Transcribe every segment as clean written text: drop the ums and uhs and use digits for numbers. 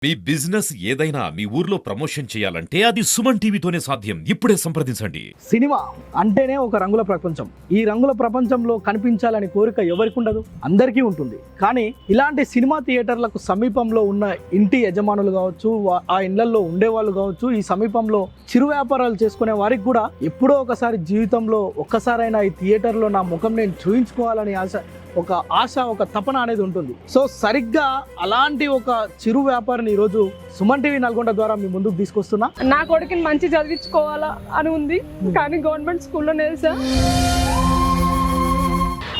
మీ business ఏదైనా మీ ఊర్లో promotion చేయాలంటే అది సుమన్ టీవీతోనే సాధ్యం. ఇప్పుడే సంప్రదించండి. సినిమా అంటేనే ఒక రంగుల ప్రపంచం. ఈ రంగుల ప్రపంచంలో కనిపించాలని కోరిక ఎవరికి ఉండదు? అందరికీ ఉంటుంది. కానీ ఇలాంటి సినిమా థియేటర్లకు సమీపంలో ఉన్న ఇంటి యజమానులు కావచ్చు, ఆ ఇళ్లలో ఉండేవాళ్ళు కావచ్చు, ఈ సమీపంలో చిరు వ్యాపారాలు చేసుకునే వారికి కూడా ఎప్పుడో ఒకసారి జీవితంలో ఒక్కసారైనా ఈ థియేటర్లో నా ముఖం నేను చూయించుకోవాలని ఆశ, ఒక తపన అనేది ఉంటుంది. సో సరిగ్గా అలాంటి ఒక చిరు వ్యాపారిని ఈరోజు సుమన్ టీవీ నల్గొండ ద్వారా మీ ముందుకు తీసుకొస్తున్నా. నా కొడుకుని మంచి చదివించుకోవాలా అని ఉంది, కానీ గవర్నమెంట్ స్కూల్లో నేర్సా.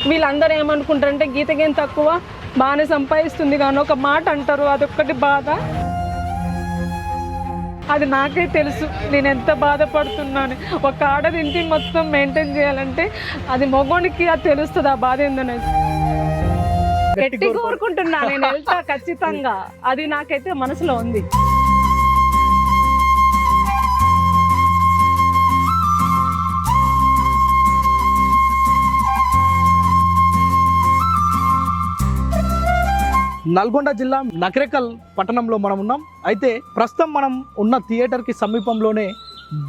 వీళ్ళందరూ ఏమనుకుంటారంటే గీతకేం తక్కువ, బాగానే సంపాదిస్తుంది కానీ ఒక మాట అంటారు, అదొక్కటి బాధ. అది నాకే తెలుసు నేను ఎంత బాధపడుతున్నాను. ఒక ఆడది ఇంటి మొత్తం మెయింటైన్ చేయాలంటే అది మగోనికి అది తెలుస్తుంది ఆ బాధ ఏందనేది. గట్టి కోరుకుంటున్నా, నేను వెళ్తా ఖచ్చితంగా. అది నాకైతే మనసులో ఉంది. నల్గొండ జిల్లా నకరేకల్ పట్టణంలో మనం ఉన్నాం. అయితే ప్రస్తుతం మనం ఉన్న థియేటర్కి సమీపంలోనే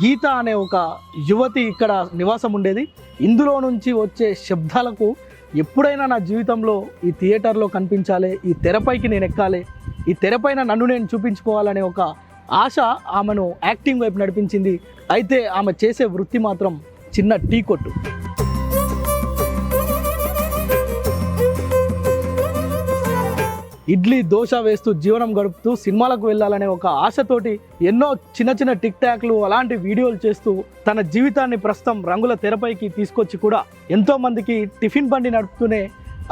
గీత అనే ఒక యువతి ఇక్కడ నివాసం ఉండేది. ఇందులో నుంచి వచ్చే శబ్దాలకు ఎప్పుడైనా నా జీవితంలో ఈ థియేటర్లో కనిపించాలి, ఈ తెరపైకి నేను ఎక్కాలి, ఈ తెరపైన నన్ను నేను చూపించుకోవాలనే ఒక ఆశ ఆమెను యాక్టింగ్ వైపు నడిపించింది. అయితే ఆమె చేసే వృత్తి మాత్రం చిన్న టీ కొట్టు. ఇడ్లీ దోశ వేస్తూ జీవనం గడుపుతూ సినిమాలకు వెళ్ళాలనే ఒక ఆశతోటి ఎన్నో చిన్న చిన్న టిక్ టాక్లు అలాంటి వీడియోలు చేస్తూ తన జీవితాన్ని ప్రస్తుతం రంగుల తెరపైకి తీసుకొచ్చి కూడా ఎంతో మందికి టిఫిన్ బండి నడుపుతూనే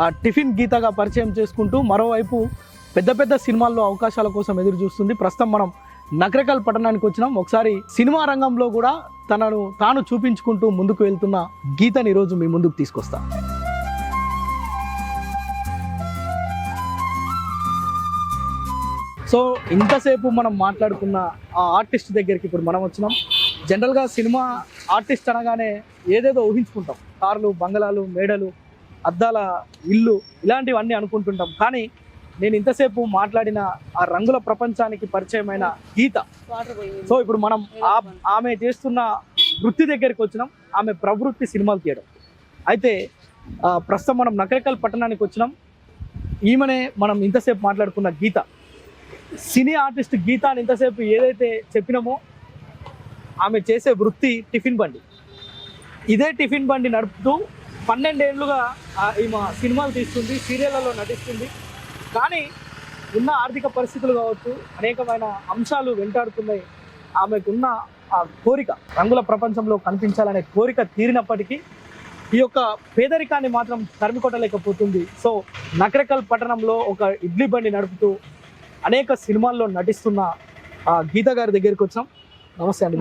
ఆ టిఫిన్ గీతగా పరిచయం చేసుకుంటూ మరోవైపు పెద్ద పెద్ద సినిమాల్లో అవకాశాల కోసం ఎదురు చూస్తుంది. ప్రస్తుతం మనం నకరేకల్ పట్టణానికి వచ్చినాం. ఒకసారి సినిమా రంగంలో కూడా తనను తాను చూపించుకుంటూ ముందుకు వెళ్తున్న గీతని ఈరోజు మీ ముందుకు తీసుకొస్తా. సో ఇంతసేపు మనం మాట్లాడుకున్న ఆ ఆర్టిస్ట్ దగ్గరికి ఇప్పుడు మనం వచ్చినాం. జనరల్గా సినిమా ఆర్టిస్ట్ అనగానే ఏదేదో ఊహించుకుంటాం. కార్లు, బంగళాలు, మేడలు, అద్దాల ఇల్లు, ఇలాంటివన్నీ అనుకుంటుంటాం. కానీ నేను ఇంతసేపు మాట్లాడిన ఆ రంగుల ప్రపంచానికి పరిచయమైన గీత. సో ఇప్పుడు మనం ఆమె చేస్తున్న వృత్తి దగ్గరికి వచ్చినాం. ఆమె ప్రవృత్తి సినిమాలు తీయడం. అయితే ప్రస్తుతం మనం నకరేకల్ పట్టణానికి వచ్చినాం. ఈమెనే మనం ఇంతసేపు మాట్లాడుకున్న గీత. సినీ ఆర్టిస్ట్ గీత అని ఇంతసేపు ఏదైతే చెప్పినామో ఆమె చేసే వృత్తి టిఫిన్ బండి. ఇదే టిఫిన్ బండి నడుపుతూ 12 ఏళ్ళుగా ఈమె సినిమాలు తీస్తుంది, సీరియళ్లలో నటిస్తుంది. కానీ ఉన్న ఆర్థిక పరిస్థితులు కావచ్చు, అనేకమైన అంశాలు వెంటాడుతున్నాయి. ఆమెకున్న ఆ కోరిక, రంగుల ప్రపంచంలో కనిపించాలనే కోరిక తీరినప్పటికీ ఈ యొక్క పేదరికాన్ని మాత్రం తరిమికొట్టలేకపోతుంది. సో నకరేకల్ పట్టణంలో ఒక ఇడ్లీ బండి నడుపుతూ అనేక సినిమాల్లో నటిస్తున్న గీత గారి దగ్గరికి వచ్చాం. నమస్తే అండి,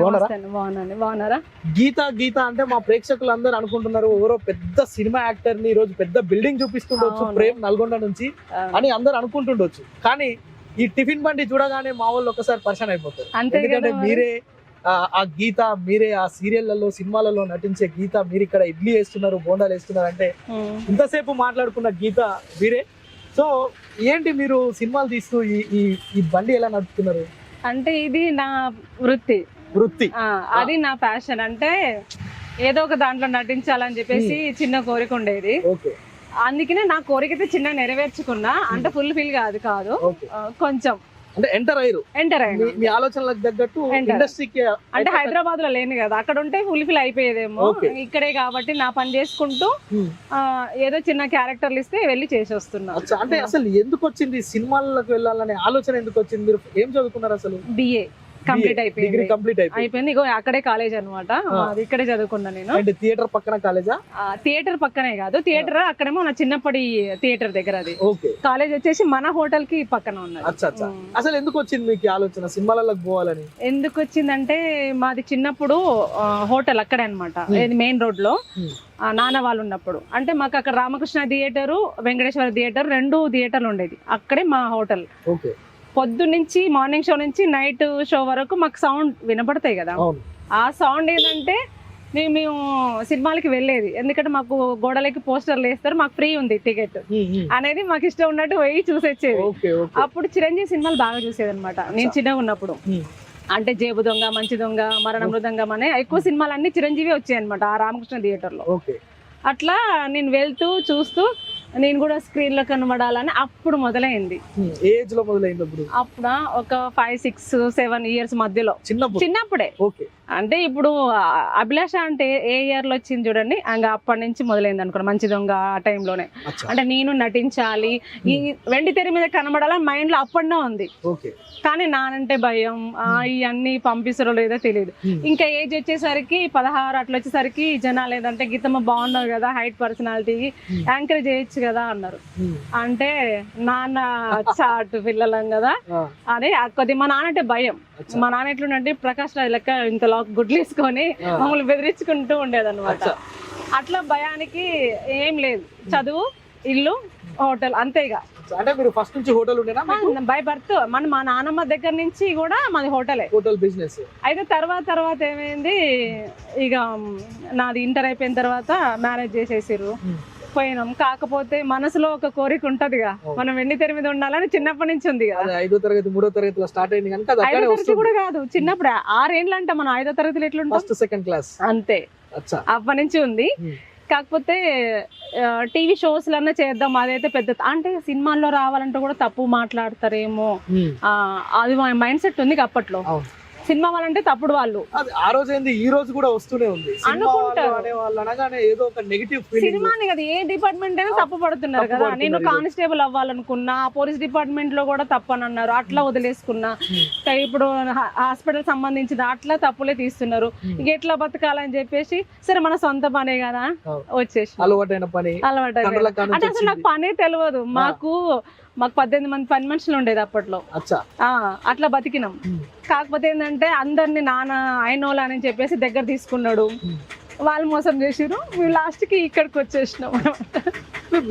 బాగున్నారా? గీత అంటే మా ప్రేక్షకులు అందరూ అనుకుంటున్నారు ఎవరో పెద్ద సినిమా యాక్టర్ ని ఈరోజు పెద్ద బిల్డింగ్ చూపిస్తుండొచ్చు ప్రేమ్ నల్గొండ నుంచి అని అందరు అనుకుంటుండొచ్చు. కానీ ఈ టిఫిన్ బండి చూడగానే మా వాళ్ళు ఒకసారి పరిచయం అయిపోతారు. ఎందుకంటే మీరే ఆ గీత, మీరే ఆ సీరియళ్లలో సినిమాలలో నటించే గీత, మీరు ఇక్కడ ఇడ్లీ వేస్తున్నారు, బోండాలు వేస్తున్నారు అంటే ఇంతసేపు మాట్లాడుకున్న గీత మీరే. సో ఏంటి మీరు సినిమాలు తీస్తూ ఈ బండి ఎలా నడుపుతున్నారు? అంటే ఇది నా వృత్తి, అది నా ప్యాషన్. అంటే ఏదో ఒక దాంట్లో నటించాలని చెప్పేసి చిన్న కోరిక ఉండేది. అందుకనే నా కోరిక అయితే చిన్న నెరవేర్చుకున్నా. అంటే ఫుల్ ఫిల్ కాదు, కొంచెం అంటే ఎంటర్ అయ్యారు మీ ఆలోచనలకు తగ్గట్టు ఇండస్ట్రీకి. అంటే హైదరాబాద్ లో లేను కదా, అక్కడ ఉంటే ఫుల్ ఫిల్ అయిపోయేదేమో. ఇక్కడే కాబట్టి నా పని చేసుకుంటూ ఏదో చిన్న క్యారెక్టర్లు ఇస్తే వెళ్ళి చేసి వస్తున్నా. అంటే అసలు ఎందుకు వచ్చింది సినిమాలకు వెళ్ళాలనే ఆలోచన? ఎందుకు వచ్చింది? మీరు ఏం చదువుకున్నారు అసలు? BA కంప్లీట్ అయిపోయింది. ఇగో అక్కడే కాలేజ్ అనమాట, అది ఇక్కడే చదువుకున్నా నేను. థియేటర్ పక్కన కాలేజా? థియేటర్ పక్కనే కాదు, థియేటర్ అక్కడేమో నా చిన్నప్పటి థియేటర్ దగ్గర. అది కాలేజ్ వచ్చేసి మన హోటల్ కి పక్కన ఉన్నది. అసలు ఎందుకు వచ్చింది మీకు ఆలోచన సినిమాలకు పోవాలని? ఎందుకు వచ్చిందంటే మాది చిన్నప్పుడు హోటల్ అక్కడే అనమాట, మెయిన్ రోడ్ లో నాన్న వాళ్ళు ఉన్నప్పుడు. అంటే మాకు అక్కడ రామకృష్ణ థియేటరు, వెంకటేశ్వర థియేటర్, 2 థియేటర్లు ఉండేది. అక్కడే మా హోటల్. పొద్దు నుంచి మార్నింగ్ షో నుంచి నైట్ షో వరకు మాకు సౌండ్ వినపడతాయి కదా. ఆ సౌండ్ ఏంటంటే మేము సినిమాలకి వెళ్ళేది, ఎందుకంటే మాకు గోడలకి పోస్టర్లు వేస్తారు, మాకు ఫ్రీ ఉంది టికెట్ అనేది మాకు ఇష్టం ఉన్నట్టు పోయి చూసొచ్చేది. అప్పుడు చిరంజీవి సినిమాలు బాగా చూసేది అనమాట నేను చిన్నగా ఉన్నప్పుడు. అంటే జేబు దొంగ, మంచి దొంగ, మరణ మృదంగం అనే ఎక్కువ సినిమాలు అన్ని చిరంజీవి వచ్చాయి అనమాట ఆ రామకృష్ణ థియేటర్లో. అట్లా నేను వెళ్తూ చూస్తూ నేను కూడా స్క్రీన్ లో కనబడాలని అప్పుడు మొదలైంది. ఏజ్ లో మొదలైంది అప్పుడు ఒక 5, 6, 7 ఇయర్స్ మధ్యలో, చిన్నప్పుడే. అంటే ఇప్పుడు అభిలాష అంటే ఏ ఇయర్ లో వచ్చింది చూడండి, ఇంకా అప్పటి నుంచి మొదలైంది అనుకో మంచి దొంగ. ఆ టైంలోనే అంటే నేను నటించాలి, ఈ వెండి తెర మీద కనబడాలని మైండ్ లో అప్పటినే ఉంది. కానీ నానంటే భయం, ఇవన్నీ పంపిస్తారో లేదో తెలియదు. ఇంకా ఏజ్ వచ్చేసరికి 16 అట్లా వచ్చేసరికి జనాలు ఏదంటే గీతమ్మ బాగున్నావు కదా, హైట్ పర్సనాలిటీ, యాంకర్ చేయొచ్చు కదా అన్నారు. అంటే నాన్న చాటు పిల్లలం కదా అని కొద్ది మా నాన్న అంటే భయం. మా నాన్న ఎట్లుంటే ప్రకాష్ రాజ్ లెక్క ఇంత గుడ్లు వేసుకొని మమ్మల్ని బెదిరించుకుంటూ ఉండేదన్నమాట. అట్లా భయానికి ఏం లేదు, చదువు, ఇల్లు, హోటల్ అంతేగా. అంటే మీరు ఫస్ట్ నుంచి హోటల్ ఉండేనా? బై బర్త్ మా నాన్నమ్మ దగ్గర నుంచి కూడా మాది హోటలే, హోటల్ బిజినెస్. అయితే తర్వాత ఏమైంది, ఇక నాది ఇంటర్ అయిపోయిన తర్వాత మ్యారేజ్ చేసేసారు, పోయినాం. కాకపోతే మనసులో ఒక కోరిక ఉంటదిగా, మనం వెండి తెర మీద ఉండాలని చిన్నప్పటి నుంచి ఉంది కదా. 5వ తరగతి 3వ తరగతిలో స్టార్ట్ అయింది కనుక 5వ తరగతి కూడా కాదు, చిన్నప్పుడు 6 ఏళ్ళు అంటే మనం 5వ తరగతిలో ఎట్లుంటాం, ఫస్ట్ సెకండ్ క్లాస్ అంతే. అప్పటి నుంచి ఉంది. కాకపోతే టీవీ షోస్ లన్నా చేద్దాం, అదైతే పెద్ద అంటే సినిమాల్లో రావాలంటే కూడా తప్పు మాట్లాడతారేమో, అది మైండ్ సెట్ ఉంది అప్పట్లో. సినిమా వాళ్ళంటే తప్పుడు వాళ్ళు. ఆ రోజు ఏంది, ఈ రోజు కూడా వస్తూనే ఉంది ఏదో ఒక నెగటివ్ ఫీలింగ్. సినిమాని కదా ఏ డిపార్ట్మెంట్ అయినా తప్పు పడుతున్నారు కదా. నేను కానిస్టేబుల్ అవ్వాలనుకున్నా, పోలీస్ డిపార్ట్మెంట్ లో కూడా తప్పని అన్నారు, అట్లా వదిలేసుకున్నా. ఇప్పుడు హాస్పిటల్ సంబంధించిన అట్లా తప్పులే తీస్తున్నారు. ఇక ఎట్లా బతకాలని చెప్పేసి సరే మన సొంత పనే కదా వచ్చేసి అలవాటైన పని. అంటే అసలు నాకు పనే తెలియదు. మాకు 18 మంది పని మనుషులు ఉండేది అప్పట్లో. అట్లా బతికినాం. కాకపోతే ఏంటంటే అందరిని నాన్న అయినోళ్ళు అని చెప్పేసి దగ్గర తీసుకున్నాడు, వాళ్ళు మోసం చేసిరు. మేము లాస్ట్ కి ఇక్కడికి వచ్చేసినాం.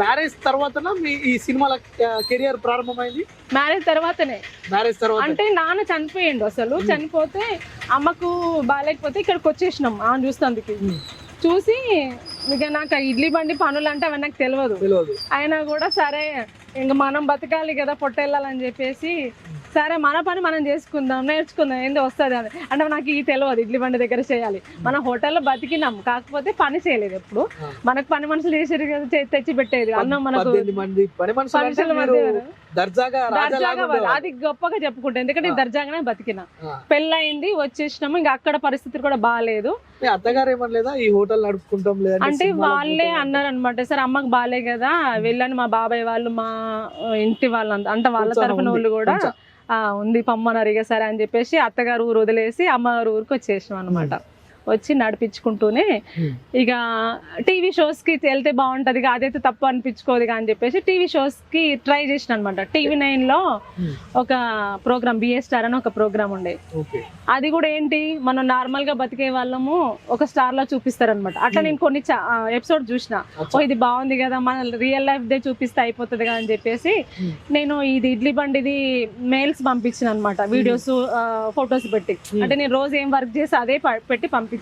మ్యారేజ్ తర్వాత మీ ఈ సినిమాల కెరియర్ ప్రారంభమైంది? మ్యారేజ్ తర్వాతనే. అంటే నాన్న చనిపోయిండు అసలు. చనిపోతే అమ్మకు బాగాలేకపోతే ఇక్కడికి వచ్చేసినాం చూస్తాందుకు. చూసి ఇక నాకు ఇడ్లీ బండి పనులు అంటే అవి నాకు తెలియదు. అయినా కూడా సరే ఇంక మనం బతకాలి కదా, పొట్టెళ్ళాలని చెప్పేసి సరే మన పని మనం చేసుకుందాం, నేర్చుకుందాం, ఏంది వస్తుంది అని. అంటే నాకు ఈ తెలియదు ఇడ్లీ బండి దగ్గర చేయాలి. మనం హోటల్లో బతికినాం, కాకపోతే పని చేయలేదు ఎప్పుడు. మనకు పని మనుషులు చేసేది కదా, తెచ్చి పెట్టేది అన్నం మనకు. అది గొప్పగా చెప్పుకుంటా, ఎందుకంటే దర్జాగానే బతికినా. పెళ్ళయింది, వచ్చేసినాము. ఇంకా అక్కడ పరిస్థితి కూడా బాగాలేదు. అత్తగారు ఏమనలేదా ఈ హోటల్ నడుపుకుంటాం లేదా అంటే వాళ్ళే అన్నారు అనమాట, సరే అమ్మకి బాగాలే కదా వెళ్ళని. మా బాబాయ్ వాళ్ళు, మా ఇంటి వాళ్ళు అంటే వాళ్ళ తరఫున వాళ్ళు కూడా ఉంది పమ్మన్నారు. ఇక సరే అని చెప్పేసి అత్తగారు ఊరు వదిలేసి అమ్మగారు ఊరికి వచ్చేసినాం అనమాట. వచ్చి నడిపించుకుంటూనే ఇక టీవీ షోస్ కి వెళ్తే బాగుంటది, అదైతే తప్పు అనిపించుకోదు అని చెప్పేసి టీవీ షోస్ కి ట్రై చేసిన అనమాట. TV9 లో ఒక ప్రోగ్రామ్ బిఏ స్టార్ అని ఒక ప్రోగ్రామ్ ఉండే. అది కూడా ఏంటి, మనం నార్మల్ గా బతికే వాళ్ళము ఒక స్టార్ లో చూపిస్తారనమాట. అట్లా నేను కొన్ని ఎపిసోడ్ చూసిన, ఇది బాగుంది కదా, మన రియల్ లైఫ్ దే చూపిస్తే అయిపోతుంది కదా అని చెప్పేసి నేను ఇది ఇడ్లీ బండిది మెయిల్స్ పంపించిన అనమాట, వీడియోస్ ఫొటోస్ పెట్టి. అంటే నేను రోజు ఏం వర్క్ చేసి అదే పెట్టి పంపించి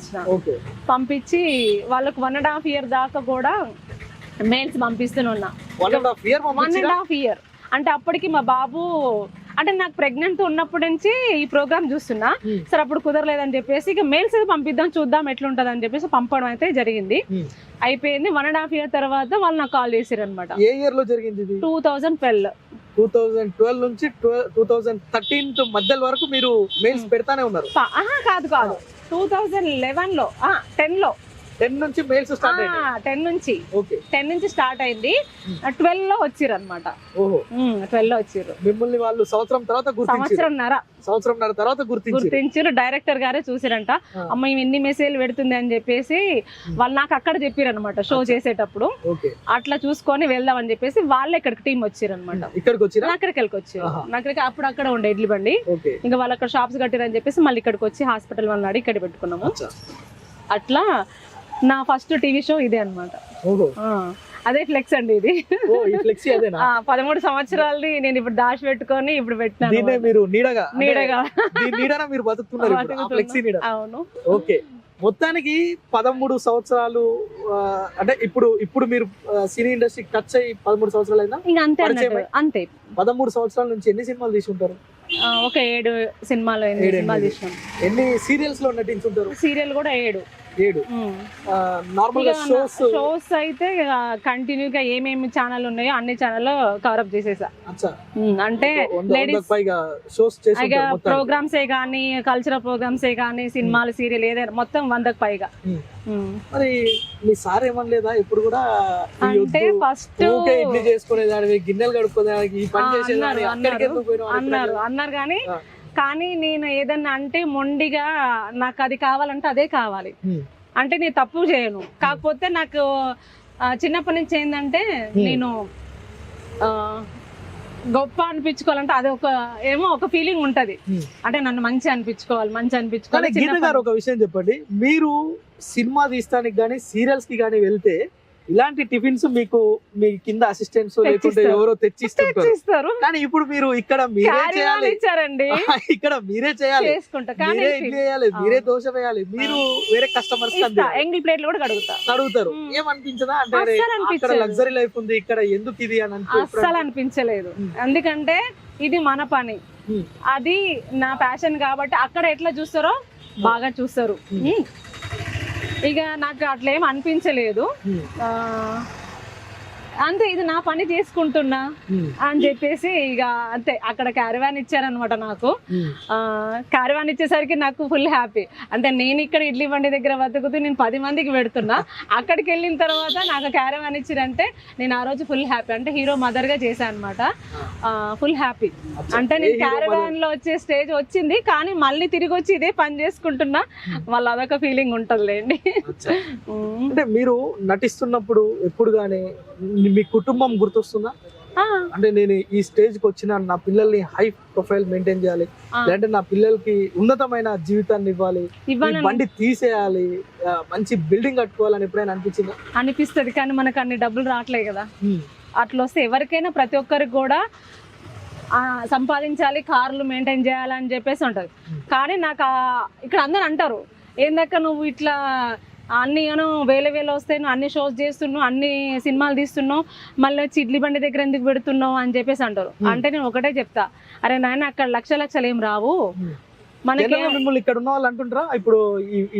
వాళ్ళకు 1.5 year దాకా కూడా మెయిల్స్ పంపిస్తూనే ఉన్నా. 1.5 year అంటే అప్పటికి మా బాబు, అంటే నాకు ప్రెగ్నెంట్ ఉన్నప్పటి నుంచి ఈ ప్రోగ్రామ్ చూస్తున్నా. సరే అప్పుడు కుదరలేదని చెప్పేసి ఇక మెయిల్స్ అయితే పంపిద్దాం, చూద్దాం ఎట్లుంటది అని చెప్పేసి పంపడం అయితే జరిగింది. అయిపోయింది. 1.5 year తర్వాత వాళ్ళు నాకు కాల్ చేసారు అనమాట. ఏ ఇయర్ లో జరిగింది? 2012. 2012 నుంచి 2013 మధ్య వరకు మీరు మెయిల్స్ పెడతానే ఉన్నారు? కాదు 2011 లో 10 నుంచి మెయిల్స్ స్టార్ట్ అయ్యాయి. 10 నుంచి స్టార్ట్ అయింది. 12 లో వచ్చిర్రు అనమాట. 12 లో వచ్చిర్రు. మిమ్మల్ని వాళ్ళు సంవత్సరం తర్వాత సంవత్సరంన్నర తర్వాత గుర్తించారు. డైరెక్టర్ గారే చూసిరంట, అమ్మ ఎన్ని మెసేజ్లు పెడుతుంది అని చెప్పేసి వాళ్ళు నాకు అక్కడ చెప్పారు అనమాట షో చేసేటప్పుడు. అట్లా చూసుకొని వెళ్దాం అని చెప్పేసి వాళ్ళు ఇక్కడికి టీం వచ్చిర్రు అనమాట. అక్కడికి వచ్చారు. నాకు అప్పుడు అక్కడ ఉండే ఇడ్లీ బండి, ఇంకా వాళ్ళు అక్కడ షాప్స్ కట్టిరని చెప్పేసి మళ్ళీ ఇక్కడికి వచ్చి హాస్పిటల్ వాళ్ళని అడిగి ఇక్కడ పెట్టుకున్నాము. అట్లా నా ఫస్ట్ టీవీ షో ఇదే అనమాట. అదే ఫ్లెక్స్ అండి ఇది. 13 సంవత్సరాలది నేను ఇప్పుడు దాచి పెట్టుకొని ఇప్పుడు పెట్టినాను. మీరు నీడగా మీరు బతుకుతున్నారు. అవును. ఓకే. మొత్తానికి 13 సంవత్సరాలు అంటే ఇప్పుడు మీరు సినీ ఇండస్ట్రీ టచ్ అయ్యి 13 సంవత్సరాలు అయినా ఇంకా అంతే పరిచయం అన్నట్టు అంతే 13 సంవత్సరాల నుంచి ఎన్ని సినిమాలు తీసుకుంటారు? ఒక 7 సినిమాలు 8 సినిమాలు తీసినాం. ఎన్ని సీరియల్స్ లో నటించుంటారు? సీరియల్ కూడా 7. నార్మల్ గా షోస్ అయితే కంటిన్యూగా ఏమేమి ఛానల్ ఉన్నాయో అన్ని ఛానల్ కవరప్ చేసేసా. అంటే లేడీస్ ప్రోగ్రామ్స్ గానీ, కల్చరల్ ప్రోగ్రామ్స్ గానీ, సినిమాలు, సీరియల్ ఏదైనా మొత్తం 100కి పైగా. మరి మీ సార్ ఏమనలేదా ఇప్పుడు కూడా? అంటే ఫస్ట్ చేసుకునేదానికి, గిన్నెలు కడుక్కునేదానికి, ఈ పని చేసేదానికి అన్నారు కానీ నేను ఏదన్నా అంటే మొండిగా నాకు అది కావాలంటే అదే కావాలి. అంటే నేను తప్పు చేయను. కాకపోతే నాకు చిన్నప్పటి నుంచి ఏంటంటే నేను గొప్ప అనిపించుకోవాలంటే అది ఒక ఫీలింగ్ ఉంటది. అంటే నన్ను మంచి అనిపించుకోవాలి. గీత గారు ఒక విషయం చెప్పండి, మీరు సినిమా తీస్తానికి గానీ సీరియల్స్ కి గానీ వెళ్తే ఇలాంటి టిఫిన్స్ మీకు మీ కింద అసిస్టెంట్స్ లేకుంటే ఎవరో తెచ్చిస్తారు. కానీ ఇప్పుడు మీరు ఇక్కడ మీరే చేయాలి, ఇక్కడ మీరే చేయాలి, మీరే ఇడ్లీ వేయాలి, మీరే దోశ వేయాలి, మీరు వేరే కస్టమర్స్ ఎంగిల్ ప్లేట్లు కూడా అడుగుతారు. ఏమనిపించదా అంటే అక్కడ లగ్జరీ లైఫ్ ఉంది, ఇక్కడ ఎందుకు ఇది అని? అస్సలు అనిపించలేదు. ఎందుకంటే ఇది మన పని, అది నా ప్యాషన్ కాబట్టి అక్కడ ఎట్లా చూస్తారో బాగా చూస్తారు. ఇక నాకు అట్లా ఏం అనిపించలేదు. అంతే, ఇది నా పని చేసుకుంటున్నా అని చెప్పేసి ఇక అంతే. అక్కడ క్యారవాన్ ఇచ్చారనమాట నాకు. క్యారవాన్ ఇచ్చేసరికి నాకు ఫుల్ హ్యాపీ. అంటే నేను ఇక్కడ ఇడ్లీ బండి దగ్గర బతుకుతూ నేను 10 మందికి పెడుతున్నా, అక్కడికి వెళ్ళిన తర్వాత నాకు క్యారవాన్ ఇచ్చిరంటే నేను ఆ రోజు ఫుల్ హ్యాపీ. అంటే హీరో మదర్ గా చేశాను అనమాట. Full happy. అంటే నేను క్యారవాన్ లో వచ్చే స్టేజ్ వచ్చింది, కానీ మళ్ళీ తిరిగి వచ్చి ఇదే పని చేసుకుంటున్నా. వాళ్ళ అదొక ఫీలింగ్ ఉంటుందిలేండి. అంటే మీరు నటిస్తున్నప్పుడు ఎప్పుడు గానీ మీ కుటుంబం గుర్తొస్తుందా? అంటే నేను ఈ స్టేజ్ కి వచ్చిన నా పిల్లల్ని హై ప్రొఫైల్ మెయింటైన్ చేయాలి, లేదంటే నా పిల్లలకి ఉన్నతమైన జీవితాన్ని ఇవ్వాలి, బండి తీసేయాలి, మంచి బిల్డింగ్ కట్టుకోవాలని ఎప్పుడైనా అనిపించిందా? అనిపిస్తుంది, కానీ మనకు అన్ని డబ్బులు రావట్లేదు కదా. అట్లా వస్తే ఎవరికైనా ప్రతి ఒక్కరికి కూడా సంపాదించాలి, కార్లు మెయింటైన్ చేయాలని చెప్పేసి ఉంటది. కానీ నాకు ఇక్కడ అందరు అంటారు, ఏందక్క నువ్వు ఇట్లా అన్ని వేల వస్తాయి, నువ్వు అన్ని షోస్ చేస్తున్నావు, అన్ని సినిమాలు తీస్తున్నావు, మళ్ళీ వచ్చి ఇడ్లీ బండి దగ్గర ఎందుకు పెడుతున్నావు అని చెప్పేసి అంటారు. అంటే నేను ఒకటే చెప్తా, అరే నాయన అక్కడ లక్షలు ఏం రావు మనకి. మిమ్మల్ని ఇక్కడ ఉన్న వాళ్ళు అంటుంటారా, ఇప్పుడు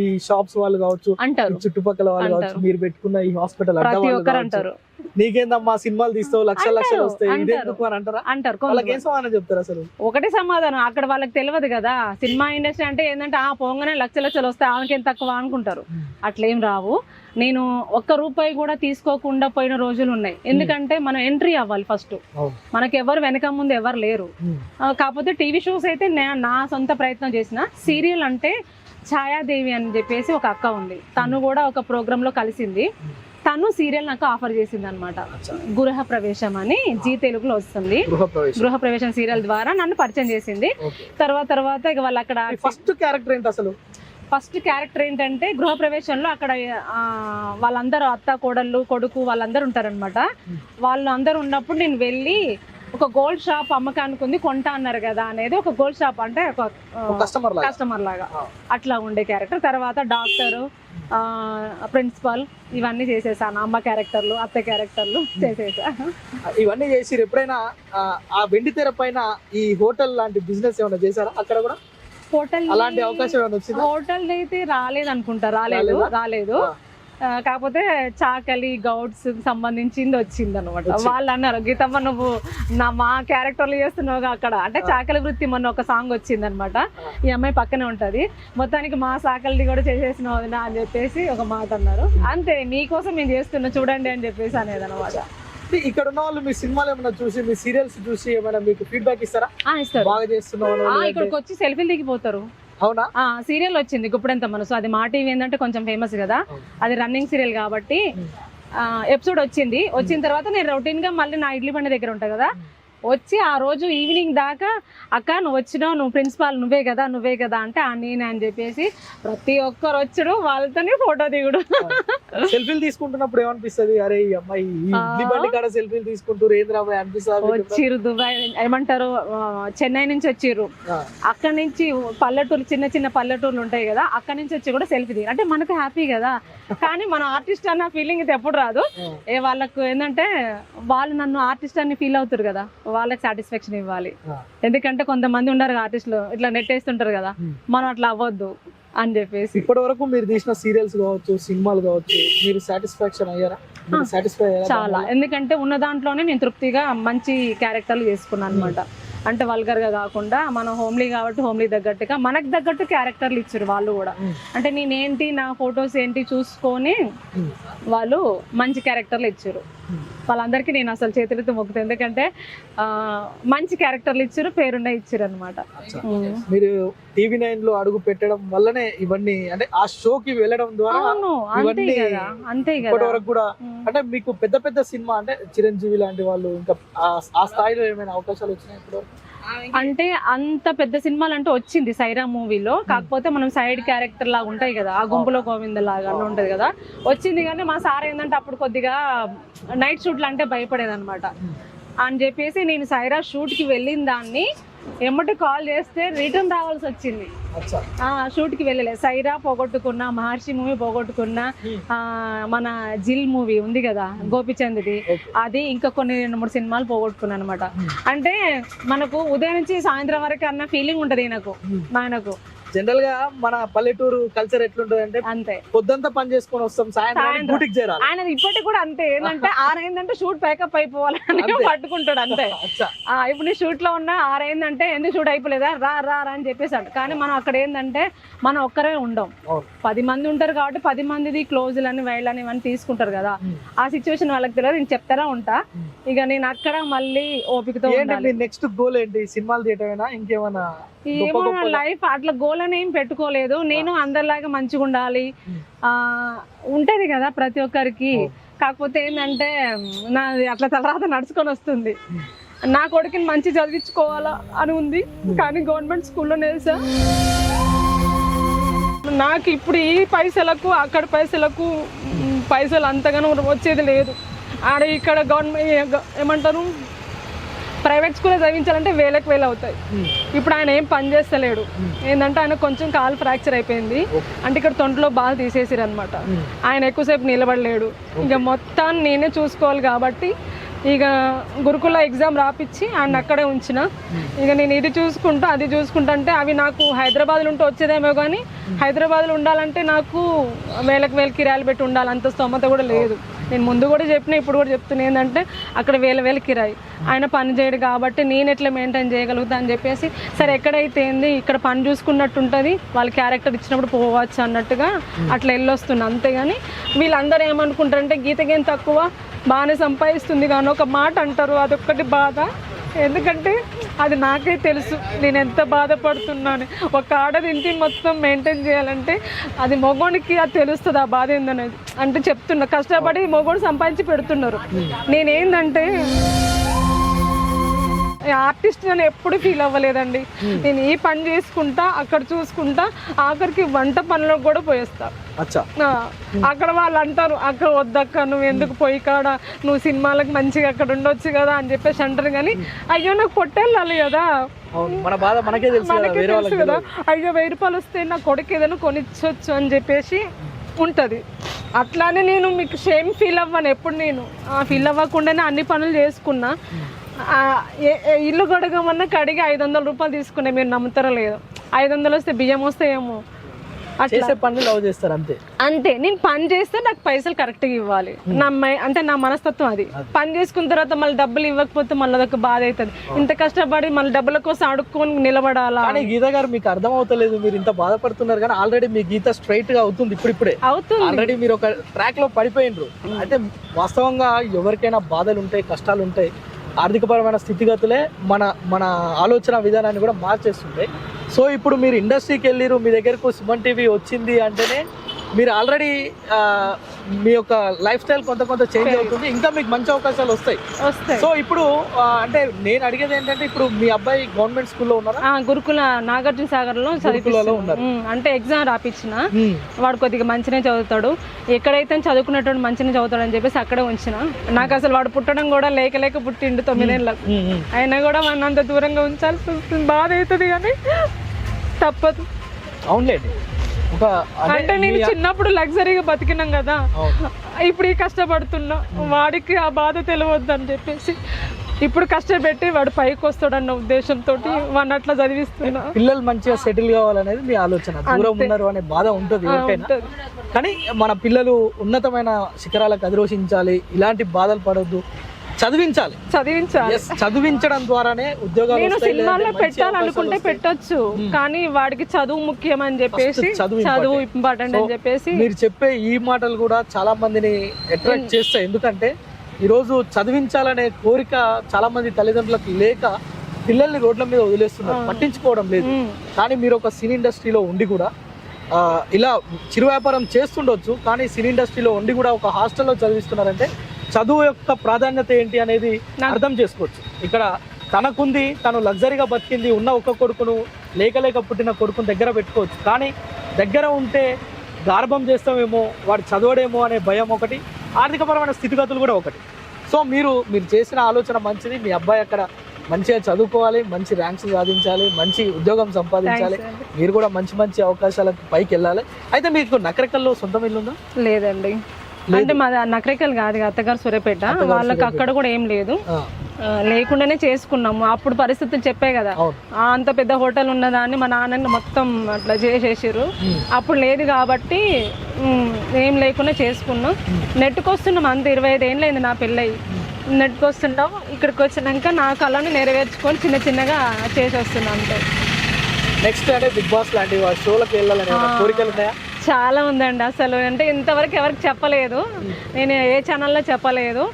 ఈ షాప్స్ వాళ్ళు కావచ్చు, అంటారు, చుట్టుపక్కల వాళ్ళు కావచ్చు, మీరు పెట్టుకున్న ఈ హాస్పిటల్ ప్రతి ఒక్కరు అంటారు, నీకేందమ్మా సినిమాలు తీస్తావు, లక్షలు వస్తాయి, అంటారు. వాళ్ళకి ఏం సమాధానం చెప్తారు? అసలు ఒకటే సమాధానం, అక్కడ వాళ్ళకి తెలియదు కదా. సినిమా ఇండస్ట్రీ అంటే ఏంటంటే పోగానే లక్షలు వస్తాయి, ఆమెకేం తక్కువ అనుకుంటారు. అట్లేం రావు. నేను ₹1 కూడా తీసుకోకుండా పోయిన రోజులు ఉన్నాయి. ఎందుకంటే మనం ఎంట్రీ అవ్వాలి ఫస్ట్. మనకి ఎవరు వెనక ముందు ఎవరు లేరు. కాకపోతే టీవీ షోస్ అయితే నా సొంత ప్రయత్నం చేసిన. సీరియల్ అంటే ఛాయాదేవి అని చెప్పేసి ఒక అక్క ఉంది, తను కూడా ఒక ప్రోగ్రామ్ లో కలిసింది. తను సీరియల్ నాకు ఆఫర్ చేసింది అనమాట. గృహ ప్రవేశం అని జీ తెలుగులో వస్తుంది. గృహ ప్రవేశం సీరియల్ ద్వారా నన్ను పరిచయం చేసింది. తర్వాత ఇక వాళ్ళు అక్కడ ఫస్ట్ క్యారెక్టర్ ఏంటి అసలు? ఫస్ట్ క్యారెక్టర్ ఏంటంటే గృహ ప్రవేశంలో అక్కడ వాళ్ళందరూ అత్త కోడళ్ళు కొడుకు వాళ్ళందరూ ఉంటారనమాట. వాళ్ళు అందరూ ఉన్నప్పుడు నేను వెళ్ళి ఒక గోల్డ్ షాప్ అమ్మకానికి ఉంది, కొంటా అన్నారు కదా అనేది, ఒక గోల్డ్ షాప్ అంటే ఒక కస్టమర్ లాగా అట్లా ఉండే క్యారెక్టర్. తర్వాత డాక్టరు, ప్రిన్సిపల్ ఇవన్నీ చేసేసాను. అమ్మ క్యారెక్టర్లు, అత్త క్యారెక్టర్లు చేసేసా. ఇవన్నీ చేసి ఎప్పుడైనా ఆ వెండి తెర పైన ఈ హోటల్ లాంటి బిజినెస్ ఏమైనా చేశారా? అక్కడ కూడా హోటల్ అలాంటి అవకాశం ఏమైనా వచ్చిందా? హోటల్ అయితే రాలేదు అనుకుంటా, రాలేదు. కాకపోతే చాకలి గౌడ్స్ సంబంధించింది వచ్చింది అనమాట. వాళ్ళు అన్నారు, గీతమ్మ నువ్వు మా క్యారెక్టర్లు చేస్తున్నావు అక్కడ అంటే చాకలి వృత్తి మొన్న ఒక సాంగ్ వచ్చింది అనమాట. ఈ అమ్మాయి పక్కనే ఉంటది, మొత్తానికి మా చాకలిది కూడా చేసేసినావు అని చెప్పేసి ఒక మాట అన్నారు. అంతే, మీకోసం మేము చేస్తున్నా చూడండి అని చెప్పేసి అనేది అనమాట. ఇక్కడ ఉన్న వాళ్ళు మీ సినిమాలు ఏమైనా చూసి, మీ సీరియల్స్ చూసి ఏమైనా మీకు ఫీడ్బ్యాక్ ఇస్తారా? ఇస్తారు, బాగా చేస్తున్నావు, ఇక్కడికి వచ్చి సెల్ఫీలు దిగిపోతారు. అవునా? సీరియల్ వచ్చింది గుప్పుడెంత మనసు, అది మా టీవీ ఏంటంటే కొంచెం ఫేమస్ కదా, అది రన్నింగ్ సీరియల్ కాబట్టి ఎపిసోడ్ వచ్చిన తర్వాత నేను రొటీన్ గా మళ్ళీ నా ఇడ్లీ బండి దగ్గర ఉంటా కదా, వచ్చి ఆ రోజు ఈవినింగ్ దాకా అక్క నువ్వు వచ్చినావు, నువ్వు ప్రిన్సిపాల్ నువ్వే కదా అంటే నేనే అని చెప్పేసి ప్రతి ఒక్కరు వచ్చుడు, వాళ్ళతోనే ఫోటో దిగుడు. సెల్ఫీలు తీసుకుంటున్నప్పుడు ఏమనిపిస్తుంది? అరే ఈ అమ్మాయి ఈ ఇడ్లీ బండి కాడ సెల్ఫీలు తీసుకుంటూ రేంద్రాబాయ్ అనిపిస్తుంది. వచ్చిర్రు దుబాయ్ ఏమంటారు చెన్నై నుంచి వచ్చిర్రు, అక్కడ నుంచి పల్లెటూరు చిన్న చిన్న పల్లెటూర్లు ఉంటాయి కదా, అక్కడ నుంచి వచ్చి కూడా సెల్ఫీ దిగారు. అంటే మనకు హ్యాపీ కదా, కానీ మన ఆర్టిస్ట్ అన్న ఫీలింగ్ అయితే ఎప్పుడు రాదు. వాళ్ళకు ఏంటంటే వాళ్ళు నన్ను ఆర్టిస్ట్ అని ఫీల్ అవుతారు కదా, వాళ్ళకి సాటిస్ఫాక్షన్ ఇవ్వాలి. ఎందుకంటే కొంతమంది ఉండరు ఆర్టిస్టులు ఇట్లా నెట్టేస్తుంటారు కదా, మనం అట్లా అవ్వద్దు అని చెప్పేసి. ఇప్పటి వరకు మీరు తీసిన సీరియల్స్ కావచ్చు, సినిమాలు కావచ్చు, మీరు సాటిస్ఫాక్షన్ అయ్యారా? సాటిస్ఫై అయ్యారా? చాలా, ఎందుకంటే ఉన్న దాంట్లోనే నేను తృప్తిగా మంచి క్యారెక్టర్లు చేసుకున్నాను అనమాట. అంటే వల్గర్ గా కాకుండా మనం హోమ్లీ కాబట్టి హోమ్లీ తగ్గట్టుగా మనకు తగ్గట్టు క్యారెక్టర్లు ఇచ్చారు వాళ్ళు కూడా. అంటే నేనేంటి నా ఫొటోస్ ఏంటి చూసుకొని వాళ్ళు మంచి క్యారెక్టర్లు ఇచ్చారు. వాళ్ళందరికీ నేను అసలు చేతులతో మొక్కుతాను, ఎందుకంటే మంచి క్యారెక్టర్లు ఇచ్చారు, పేరున్న ఇచ్చారు అనమాట. మీరు TV9 లో అడుగు పెట్టడం వల్లనే ఇవన్నీ, అంటే ఆ షోకి వెళ్ళడం ద్వారా అంతే ఇప్పటి వరకు కూడా అంటే మీకు పెద్ద పెద్ద సినిమా అంటే చిరంజీవి లాంటి వాళ్ళు ఇంకా ఆ స్థాయిలో ఏమైనా అవకాశాలు వచ్చినాయి ఇప్పుడు? అంటే అంత పెద్ద సినిమాలు అంటే వచ్చింది సైరా మూవీలో, కాకపోతే మనం సైడ్ క్యారెక్టర్ లాగా ఉంటాయి కదా, ఆ గుంపులో గోవింద లాగా ఉంటది కదా, వచ్చింది. కానీ మా సార్ ఏంటంటే అప్పుడు కొద్దిగా నైట్ షూట్లు అంటే భయపడేది అనమాట అని చెప్పేసి నేను సైరా షూట్ కి వెళ్ళిన దాన్ని ఎమ్మటి కాల్ చేస్తే రిటర్న్ రావాల్సి వచ్చింది. షూట్ కి వెళ్ళలేదు. సైరా పోగొట్టుకున్నా, మహర్షి మూవీ పోగొట్టుకున్నా, మన జిల్ మూవీ ఉంది కదా గోపిచంద్ది, అది ఇంకా కొన్ని 2-3 సినిమాలు పోగొట్టుకున్నా అనమాట. అంటే మనకు ఉదయం నుంచి సాయంత్రం వరకు అన్న ఫీలింగ్ ఉంటది నాకు. జనరల్ గా మన పల్లెటూరు కల్చర్ ఎట్లుంటది అంటే అంతే, పొద్దంతా పని చేసుకొని వస్తాం, సాయంత్రం డ్యూటీకి చేరాలి. ఆయన ఇప్పటికి కూడా అంతే, ఏంటంటే 6 అయిందంటే షూట్ ప్యాకప్ అయిపోవాలని పట్టుకుంటాడు అంతే. ఇప్పుడు నీ షూట్ లో ఉన్న 6 అయిందంటే ఎందుకు షూట్ అయిపోలేదా, రా అని చెప్పేసాడు. కానీ మనం అక్కడ ఏంటంటే మనం ఒక్కరే ఉండం, 10 మంది ఉంటారు కాబట్టి 10 మందిది క్లోజులని వైళ్ళని ఇవన్నీ తీసుకుంటారు కదా, ఆ సిచ్యువేషన్ వాళ్ళకి తెలియదు. నేను చెప్తారా ఉంటా, ఇక నేను అక్కడ మళ్ళీ ఓపికతో. నెక్స్ట్ గోల్ ఏంటి? సినిమాలు తీయటమేనా, ఇంకేమన్నా? ఏమో లైఫ్ అట్లా గోల్ అని ఏం పెట్టుకోలేదు. నేను అందరిలాగా మంచిగా ఉండాలి ఉంటది కదా ప్రతి ఒక్కరికి. కాకపోతే ఏంటంటే నాది అట్లా తర్వాత నడుచుకొని వస్తుంది. నా కొడుకుని మంచి చదివించుకోవాలా అని ఉంది, కానీ గవర్నమెంట్ స్కూల్లో నేసా. నాకు ఇప్పుడు ఈ పైసలకు అక్కడ పైసలు అంతగానో వచ్చేది లేదు. ఆడ ఇక్కడ గవర్నమెంట్ ఏమంటారు ప్రైవేట్ స్కూల్లో చదివించాలంటే వేలకు వేలు అవుతాయి. ఇప్పుడు ఆయన ఏం పని చేస్తలేడు, ఏంటంటే ఆయన కొంచెం కాలు ఫ్రాక్చర్ అయిపోయింది, అంటే ఇక్కడ తొంటలో బాగా తీసేసారు అనమాట. ఆయన ఎక్కువసేపు నిలబడలేడు, ఇక మొత్తాన్ని నేనే చూసుకోవాలి కాబట్టి ఇక గురుకుల ఎగ్జామ్ రాపిచ్చి ఆయన అక్కడే ఉంచిన. ఇక నేను ఇది చూసుకుంటా అది చూసుకుంటా అంటే అవి నాకు హైదరాబాద్లో ఉంటే వచ్చేదేమో, కానీ హైదరాబాద్లో ఉండాలంటే నాకు వేలకు కిరాయిలు పెట్టి ఉండాలి, అంత స్తోమత కూడా లేదు. నేను ముందు కూడా చెప్పిన, ఇప్పుడు కూడా చెప్తున్నా, ఏంటంటే అక్కడ వేల కిరాయి, ఆయన పని చేయడు కాబట్టి నేను ఎట్లా మెయింటైన్ చేయగలుగుతా అని చెప్పేసి, సరే ఎక్కడైతే ఏంది ఇక్కడ పని చూసుకున్నట్టు ఉంటుంది, వాళ్ళ క్యారెక్టర్ ఇచ్చినప్పుడు పోవచ్చు అన్నట్టుగా అట్లా వెళ్ళొస్తున్నా. అంతేగాని వీళ్ళందరూ ఏమనుకుంటారంటే గీతకేం తక్కువ, బాగానే సంపాదిస్తుంది కానీ ఒక మాట అంటారు, అదొక్కటి బాధ. ఎందుకంటే అది నాకే తెలుసు నేను ఎంత బాధపడుతున్నాను. ఒక ఆడది ఇంటి మొత్తం మెయింటైన్ చేయాలంటే అది మగోనికి అది తెలుస్తుంది, ఆ బాధ ఏందనేది. అంటే చెప్తున్నా, కష్టపడి మగోడు సంపాదించి పెడుతున్నారు. నేనేందంటే ఆర్టిస్ట్ అని ఎప్పుడు ఫీల్ అవ్వలేదండి. నేను ఈ పని చేసుకుంటా, అక్కడ చూసుకుంటా, ఆఖరికి వంట పనులకు కూడా పోయేస్తా. అక్కడ వాళ్ళు అంటారు, అక్కడ వద్దక్క నువ్వు ఎందుకు పోయి కాడ, నువ్వు సినిమాలకు మంచిగా అక్కడ ఉండొచ్చు కదా అని చెప్పేసి అంటారు. కానీ అయ్యో నాకు పొట్టెళ్ళాలి కదా, మనకే తెలుసు కదా, అయ్యో 1000 రూపాయలు వస్తే నా కొడుకు ఏదైనా కొనిచ్చొచ్చు అని చెప్పేసి ఉంటుంది. అట్లానే నేను మీకు షేమ్ ఫీల్ అవ్వను ఎప్పుడు. నేను ఫీల్ అవ్వకుండానే అన్ని పనులు చేసుకున్నా. ఇల్లు కడగమన్నా కడిగి 500 రూపాయలు తీసుకునే, మీరు నమ్ముతారో లేదో. 500 వస్తే బియ్యం వస్తాయేమో, చేసే పనులు లవ్ చేస్తారు అంతే. నేను పని చేస్తే నాకు పైసలు కరెక్ట్గా ఇవ్వాలి, అంటే నా మనస్తత్వం అది. పని చేసుకున్న తర్వాత మళ్ళీ డబ్బులు ఇవ్వకపోతే మళ్ళీ అదొక బాధ అవుతుంది. ఇంత కష్టపడి మళ్ళీ డబ్బుల కోసం అడుక్కొని నిలబడాలా. కానీ గీత గారు మీకు అర్థం అవుతలేదు, మీరు ఇంత బాధపడుతున్నారు, కానీ ఆల్రెడీ మీ గీత స్ట్రైట్ గా అవుతుంది, ఇప్పుడిప్పుడే అవుతుంది. ఆల్రెడీ మీరు ఒక ట్రాక్ లో పడిపోయినరు. అయితే వాస్తవంగా ఎవరికైనా బాధలు ఉంటాయి, కష్టాలు ఉంటాయి, ఆర్థికపరమైన స్థితిగతులే మన ఆలోచన విధానాన్ని కూడా మార్చేస్తుంటాయి. సో ఇప్పుడు మీరు ఇండస్ట్రీకి వెళ్ళిరు, మీ దగ్గరకు సుమన్ టీవీ వచ్చింది అంటేనే మీరు ఆల్రెడీ మీ యొక్క లైఫ్ స్టైల్ కొంత చేంజ్ అవుతుంది, ఇంకా మీకు మంచి అవకాశాలు వస్తాయి. సో ఇప్పుడు అంటే నేను అడిగేది ఏంటంటే, ఇప్పుడు మీ అబ్బాయి గవర్నమెంట్ స్కూల్లో ఉన్నారా? గురుకుల నాగార్జున సాగర్ లో ఉన్నారు. అంటే ఎగ్జామ్ రాపించిన వాడు కొద్దిగా మంచిగా చదువుతాడు, ఎక్కడైతే చదువుకున్నట్టు మంచిగా చదువుతాడు అని చెప్పేసి అక్కడే ఉంచిన. నాకు అసలు వాడు పుట్టడం కూడా లేక పుట్టిండు 9 ఏళ్ళకు, అయినా కూడా మన అంత దూరంగా ఉంచాల్సి వస్తుంది. బాధ అవుతుంది కానీ తప్పదు. అవునులేండి. అంటే నేను చిన్నప్పుడు లగ్జరీగా బతికినాం కదా, ఇప్పుడు కష్టపడుతున్నా, వాడికి ఆ బాధ తెలియవద్దు అని చెప్పేసి ఇప్పుడు కష్టపెట్టి వాడు పైకి వస్తాడన్న ఉద్దేశంతో వాడిని అట్లా చదివిస్తున్నా. పిల్లలు మంచిగా సెటిల్ కావాలనేది మీ ఆలోచన. దూరం ఉన్నారు అనే బాధ ఉంటుంది కానీ మన పిల్లలు ఉన్నతమైన శిఖరాలకు అధిరోషించాలి, ఇలాంటి బాధలు పడొద్దు, చదివించడం ద్వారానే ఉద్యోగాలు. నేను సినిమాల్లో పెట్టాలనుకుంటే పెట్టొచ్చు, కానీ వాడికి చదువు ముఖ్యం అని చెప్పేసి, చదువు ఇంపార్టెంట్ అని చెప్పేసి మీరు చెప్పే ఈ మాటలు కూడా చాలా మందిని అట్రాక్ట్ చేస్తాయి. ఎందుకంటే ఈరోజు చదివించాలనే కోరిక చాలా మంది తల్లిదండ్రులకు లేక పిల్లల్ని రోడ్ల మీద వదిలేస్తున్నారు, పట్టించుకోవడం లేదు. కానీ మీరు ఒక సినీ ఇండస్ట్రీలో ఉండి కూడా ఇలా చిరు వ్యాపారం చేస్తుండొచ్చు, కానీ సినీ ఇండస్ట్రీలో ఉండి కూడా ఒక హాస్టల్లో చదివిస్తున్నారంటే చదువు యొక్క ప్రాధాన్యత ఏంటి అనేది అర్థం చేసుకోవచ్చు. ఇక్కడ తనకుంది, తను లగ్జరీగా బతికింది, ఉన్న ఒక్క కొడుకును లేక పుట్టిన కొడుకును దగ్గర పెట్టుకోవచ్చు, కానీ దగ్గర ఉంటే గార్భం చేస్తామేమో, వాడు చదవడేమో అనే భయం ఒకటి, ఆర్థికపరమైన స్థితిగతులు కూడా ఒకటి. సో మీరు చేసిన ఆలోచన మంచిది. మీ అబ్బాయి అక్కడ మంచిగా చదువుకోవాలి, మంచి ర్యాంక్స్ సాధించాలి, మంచి ఉద్యోగం సంపాదించాలి, మీరు కూడా మంచి అవకాశాలకు పైకి వెళ్ళాలి. అయితే మీకు నకరికల్లో సొంతం ఇల్లు ఉందా? లేదండి, అంటే మాది నకరికల్ కాదు, అత్తగారు సూర్యాపేట, వాళ్ళకి అక్కడ కూడా ఏం లేదు, లేకుండానే చేసుకున్నాము. అప్పుడు పరిస్థితులు చెప్పే కదా, అంత పెద్ద హోటల్ ఉన్నదాన్ని మా నాన్నని మొత్తం అట్లా చేసేసారు. అప్పుడు లేదు కాబట్టి ఏం లేకుండా చేసుకున్నాం. నెట్కి వస్తున్నాం అంత 25 ఏళ్ళు అయింది నా పెళ్ళయి. నెట్కి వస్తున్నాం, ఇక్కడికి వచ్చినాక నా కళని నెరవేర్చుకొని చిన్నగా చేసి వస్తున్నాం అంతే. నెక్స్ట్ అంటే బిగ్ బాస్ లాంటి షోలకు వెళ్ళాలని కోరికలు ఉన్నాయా? చాలా ఉందండి. అసలు అంటే ఇంతవరకు ఎవరికి చెప్పలేదు, నేను ఏ ఛానల్లో చెప్పలేదు.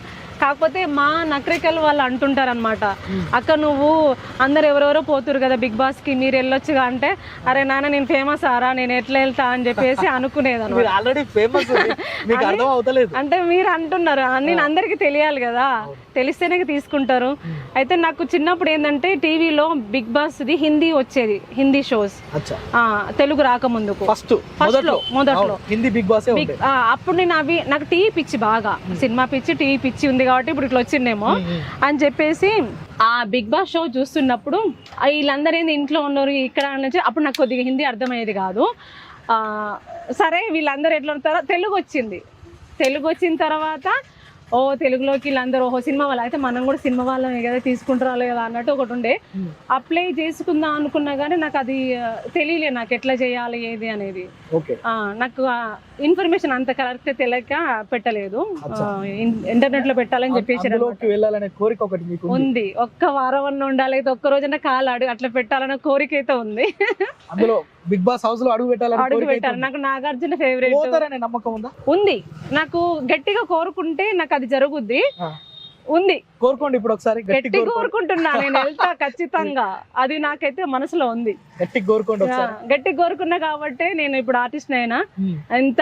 కాకపోతే మా నకరికల్ వాళ్ళు అంటుంటారు అనమాట, అక్క నువ్వు అందరు ఎవరెవరో పోతురు కదా బిగ్ బాస్ కి, మీరు వెళ్ళొచ్చుగా అంటే, అరే నాన్న నేను ఫేమస్ ఆరా, నేను ఎట్లా వెళ్తా అని చెప్పేసి అనుకునేది. అంటే మీరు అంటున్నారు, నేను అందరికి తెలియాలి కదా, తెలిస్తేనే తీసుకుంటారు. అయితే నాకు చిన్నప్పుడు ఏంటంటే టీవీలో బిగ్ బాస్ ది హిందీ వచ్చేది, హిందీ షోస్, తెలుగు రాకముందుకు మొదట్లో హిందీ బిగ్ బాస్. అప్పుడు నేను నాకు టీవీ పిచ్చి బాగా, సినిమా పిచ్చి, టీవీ పిచ్చి ఉంది కాబట్టి ఇప్పుడు ఇట్లా వచ్చిందేమో అని చెప్పేసి ఆ బిగ్ బాస్ షో చూస్తున్నప్పుడు వీళ్ళందరూ ఏంది ఇంట్లో ఉన్నారు ఇక్కడ నుంచి, అప్పుడు నాకు కొద్దిగా హిందీ అర్థమయ్యేది కాదు. సరే వీళ్ళందరూ ఎట్లా ఉంటారో తెలుగు వచ్చిన తర్వాత తెలుగులోకి వీళ్ళందరూ సినిమా వాళ్ళు అయితే మనం కూడా సినిమా వాళ్ళమే కదా, తీసుకుంటారా లేదా అన్నట్టు ఒకటి ఉండే. అప్లై చేసుకుందాం అనుకున్నా కానీ నాకు అది తెలియలే, నాకు ఎట్లా చేయాలి ఏది అనేది. నాకు ఇన్ఫర్మేషన్ అంత కరెక్ట్ తెలియక పెట్టలేదు. ఇంటర్నెట్ లో పెట్టాలని చెప్పేసి ఉంది. ఒక్క వారం అన్న ఉండాలి, అయితే ఒక్క రోజున కాలు అట్లా పెట్టాలన్న కోరిక అయితే ఉంది. బిగ్ బాస్ హౌస్ లో అడుగు పెట్టాలి. నాకు నాగార్జున ఫేవరెట్ నమ్మకం ఉందా? ఉంది. నాకు గట్టిగా కోరుకుంటే నాకు అది జరుగుద్ది, ఉంది. కోరుకోండి ఇప్పుడు ఒకసారి. గట్టి కోరుకుంటున్నా, నేను వెళ్తా ఖచ్చితంగా, అది నాకైతే మనసులో ఉంది. గట్టి కోరుకున్నా కాబట్టి నేను ఇప్పుడు ఆర్టిస్ట్ అయినా, ఇంత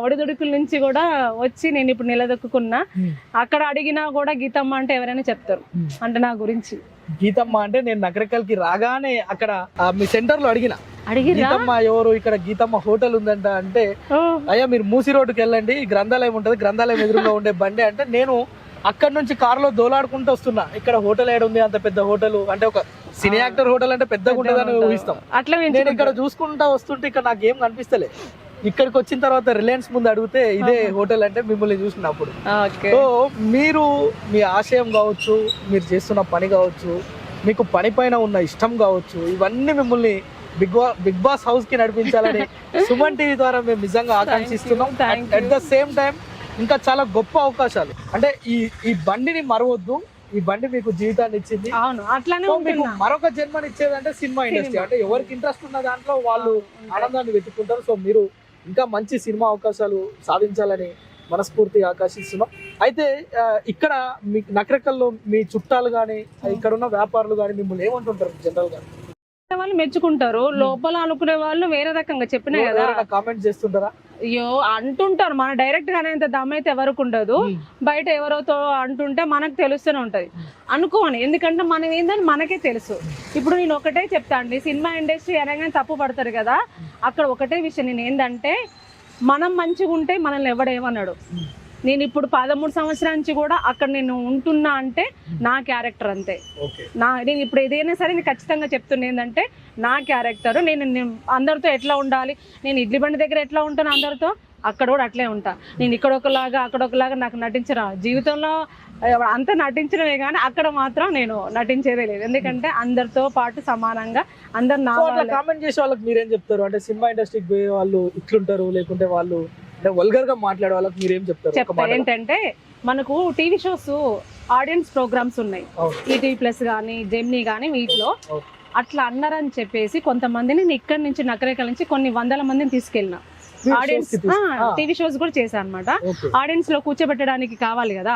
ఒడిదుడుకుల నుంచి కూడా వచ్చి నేను ఇప్పుడు నిలదొక్కున్నా. అక్కడ అడిగినా కూడా గీతమ్మ అంటే ఎవరైనా చెప్తారు, అంటే నా గురించి. గీతమ్మ అంటే నేను నగరకల్కి రాగానే అక్కడ మీ సెంటర్ లో గీతమ్మ ఎవరు, ఇక్కడ గీతమ్మ హోటల్ ఉందంట అంటే, అయ్యా మీరు మూసి రోడ్డుకి వెళ్ళండి, గ్రంథాలయం ఉంటది, గ్రంథాలయం ఎదురుగా ఉండే బండి అంటే, నేను అక్కడ నుంచి కారులో దోలాడుకుంటూ వస్తున్నా. ఇక్కడ హోటల్ ఏడు ఉంది, అంత పెద్ద హోటల్ అంటే ఒక సినీ యాక్టర్ హోటల్ అంటే పెద్దగా ఉంటదని ఊహిస్తాం. నేను ఇక్కడ చూసుకుంటా వస్తుంటే ఇక్కడ నాకు ఏం కనిపిస్తలే. ఇక్కడికి వచ్చిన తర్వాత రిలయన్స్ ముందు అడిగితే ఇదే హోటల్ అంటే మిమ్మల్ని చూసినప్పుడు. సో మీరు మీ ఆశయం కావచ్చు, మీరు చేస్తున్న పని కావచ్చు, మీకు పని పైన ఉన్న ఇష్టం కావచ్చు, ఇవన్నీ మిమ్మల్ని బిగ్ బాస్ హౌస్ కి నడిపించాలని సుమన్ టీవీ ద్వారా మేము నిజంగా ఆకాంక్షిస్తున్నాం. అట్ ద సేమ్ టైం ఇంకా చాలా గొప్ప అవకాశాలు, అంటే ఈ బండిని మరవద్దు, ఈ బండి మీకు జీవితాన్ని ఇచ్చింది. మీకు మరొక జన్మనిచ్చేదంటే సినిమా ఇండస్ట్రీ. అంటే ఎవరికి ఇంట్రెస్ట్ ఉన్న దాంట్లో వాళ్ళు ఆనందాన్ని వెతుక్కుంటారు. సో మీరు ఇంకా మంచి సినిమా అవకాశాలు సాధించాలని మనస్ఫూర్తిగా ఆకాంక్షిస్తున్నాం. అయితే ఇక్కడ మీ నకరికల్లో మీ చుట్టాలు కానీ, ఇక్కడ ఉన్న వ్యాపారులు కానీ మిమ్మల్ని ఏమంటుంటారు జనరల్ గా? వాళ్ళు మెచ్చుకుంటారు, లోపల అనుకునే వాళ్ళు వేరే రకంగా చెప్పినా కదా. కామెంట్ చేస్తుంటారా? అయ్యో అంటుంటారు, మన డైరెక్ట్ గా అనేంత దమ్ అయితే ఎవరికి ఉండదు. బయట ఎవరోతో అంటుంటే మనకు తెలుస్తూనే ఉంటది అనుకోని, ఎందుకంటే మనం ఏందని మనకే తెలుసు. ఇప్పుడు నేను ఒకటే చెప్తా అండి, సినిమా ఇండస్ట్రీ అనగానే తప్పు పడతారు కదా, అక్కడ ఒకటే విషయం నేను ఏంటంటే, మనం మంచిగా ఉంటే మనల్ని ఎవడేమన్నాడు. నేను ఇప్పుడు 13 సంవత్సరాల నుంచి కూడా అక్కడ నేను ఉంటున్నా అంటే నా క్యారెక్టర్ అంతే. నేను ఇప్పుడు ఏదైనా సరే నేను ఖచ్చితంగా చెప్తున్నా ఏంటంటే, నా క్యారెక్టర్ నేను అందరితో ఎట్లా ఉండాలి, నేను ఇడ్లీ బండి దగ్గర ఎట్లా ఉంటాను అందరితో, అక్కడ కూడా అట్లే ఉంటా. నేను ఇక్కడ ఒకలాగా అక్కడ ఒకలాగా నాకు నటించరా జీవితంలో అంతా నటించడమే కానీ అక్కడ మాత్రం నేను నటించేదే లేదు. ఎందుకంటే అందరితో పాటు సమానంగా అందరు నా కామెంట్ చేసే వాళ్ళకి మీరేం చెప్తారు? అంటే సినిమా ఇండస్ట్రీకి పోయే వాళ్ళు ఇట్లుంటారు, లేకుంటే వాళ్ళు వల్గర్ గా మాట్లాడే వాళ్ళకి మీరేం చెప్తారు? చెప్తారు ఏంటంటే, మనకు టీవీ షోస్ ఆడియన్స్ ప్రోగ్రామ్స్ ఉన్నాయి, ఈటీవీ ప్లస్ కానీ జెమినీ కానీ, వీటిలో అట్లా అన్నారని చెప్పేసి కొంతమందిని నేను ఇక్కడి నుంచి నకరేకల నుంచి కొన్ని వందల మందిని తీసుకెళ్ళిన. ఆడియన్స్ టీవీ షోస్ కూడా చేశాను అనమాట. ఆడియన్స్ లో కూర్చోబెట్టడానికి కావాలి కదా,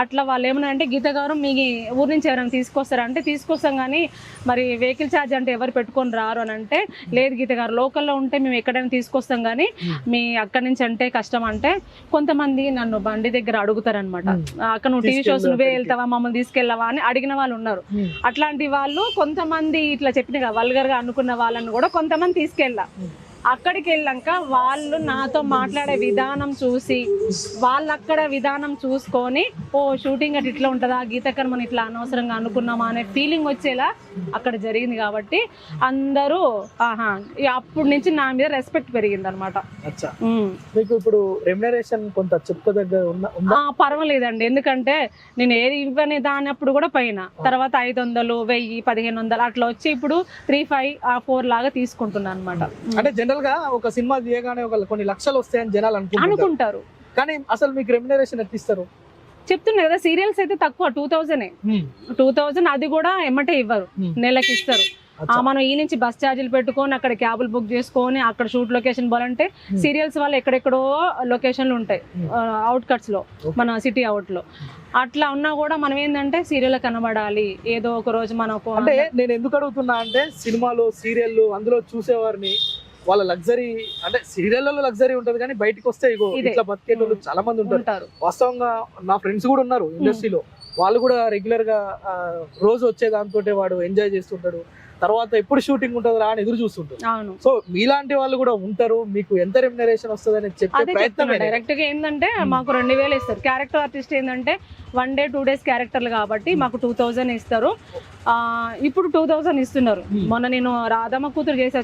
అట్లా వాళ్ళు ఏమన్నా అంటే, గీత గారు మీ ఊరు నుంచి ఎవరైనా తీసుకొస్తారా అంటే, తీసుకొస్తాం కానీ మరి వెహికల్ ఛార్జ్ అంటే ఎవరు పెట్టుకొని రారు అని అంటే, లేదు గీత గారు లోకల్లో ఉంటే మేము ఎక్కడైనా తీసుకొస్తాం కానీ మీ అక్కడి నుంచి అంటే కష్టం అంటే, కొంతమంది నన్ను బండి దగ్గర అడుగుతారనమాట, అక్కడ నువ్వు టీవీ షోస్ నువ్వే వెళ్తావా మమ్మల్ని తీసుకెళ్ళవా అని అడిగిన వాళ్ళు ఉన్నారు. అట్లాంటి వాళ్ళు కొంతమంది ఇట్లా చెప్పిన వల్గర్ గా అనుకున్న వాళ్ళని కూడా కొంతమంది తీసుకెళ్ళా. అక్కడికి వెళ్ళాక వాళ్ళు నాతో మాట్లాడే విధానం చూసి, వాళ్ళు అక్కడ విధానం చూసుకొని, ఓ షూటింగ్ అట్ ఇట్లా ఉంటుందా, గీతకర్ మనం ఇట్లా అనవసరంగా అనుకున్నామా అనే ఫీలింగ్ వచ్చేలా అక్కడ జరిగింది. కాబట్టి అందరూ అప్పటి నుంచి నా మీద రెస్పెక్ట్ పెరిగింది అనమాట. మీకు ఇప్పుడు రెమ్యునరేషన్ కొంత చెప్పుకోదగ్గ పర్వాలేదండి, ఎందుకంటే నేను ఏది ఇవ్వని దానప్పుడు కూడా పైన తర్వాత 500, 1000, 1500 అట్లా వచ్చి ఇప్పుడు 3, 5, 4 లాగా తీసుకుంటున్నాను అనమాట. అంటే జనరల్ గా ఒక సినిమా తీయగానే ఒక కొన్ని లక్షలు వస్తాయని జనాలు అనుకుంటారు, కానీ అసలు మీకు రెమ్యునరేషన్ ఎట్లా ఇస్తారు? చెప్తున్నా కదా, సీరియల్స్ అయితే తక్కువ 2000 అది కూడా ఎమ్మటే ఇవ్వరు, నెలకి ఇస్తారు. మనం ఈ నుంచి బస్ ఛార్జీలు పెట్టుకొని అక్కడ క్యాబులు బుక్ చేసుకొని అక్కడ షూట్ లొకేషన్ పోవాలంటే, సీరియల్స్ వాళ్ళు ఎక్కడెక్కడో లొకేషన్లు ఉంటాయి అవుట్ కట్స్ లో, మన సిటీ అవుట్ లో. అట్లా ఉన్నా కూడా మనం ఏంటంటే సీరియల్ కనబడాలి ఏదో ఒక రోజు మనం. అంటే నేను ఎందుకు అడుగుతున్నా అంటే, సినిమాలు సీరియల్ అందులో చూసేవారిని వాళ్ళ లగ్జరీ, అంటే సీరియల్లో లగ్జరీ ఉంటది కానీ బయటకు వస్తే ఇట్లా బతికేటోళ్ళు చాలా మంది ఉంటారు. వాస్తవంగా నా ఫ్రెండ్స్ కూడా ఉన్నారు ఇండస్ట్రీలో, వాళ్ళు కూడా రెగ్యులర్ గా రోజు వచ్చే దాంతో వాడు ఎంజాయ్ చేస్తుంటాడు, తర్వాత ఎప్పుడు షూటింగ్ ఉంటుందా అని ఎదురు చూస్తుంటారు. సో మీలాంటి వాళ్ళు కూడా ఉంటారు, మీకు ఎంత రెమ్యునరేషన్ వస్తుందని చెప్పే ప్రయత్నం. డైరెక్ట్ గా ఏంటంటే మాకు 2000 ఇస్తారు. క్యారెక్టర్ ఆర్టిస్ట్ ఏంటంటే 1 day 2 days క్యారెక్టర్లు కాబట్టి మాకు 2000 ఇస్తారు. ఇప్పుడు 2000 ఇస్తున్నారు. మొన్న నేను రాధమ్మ కూతురు చేసా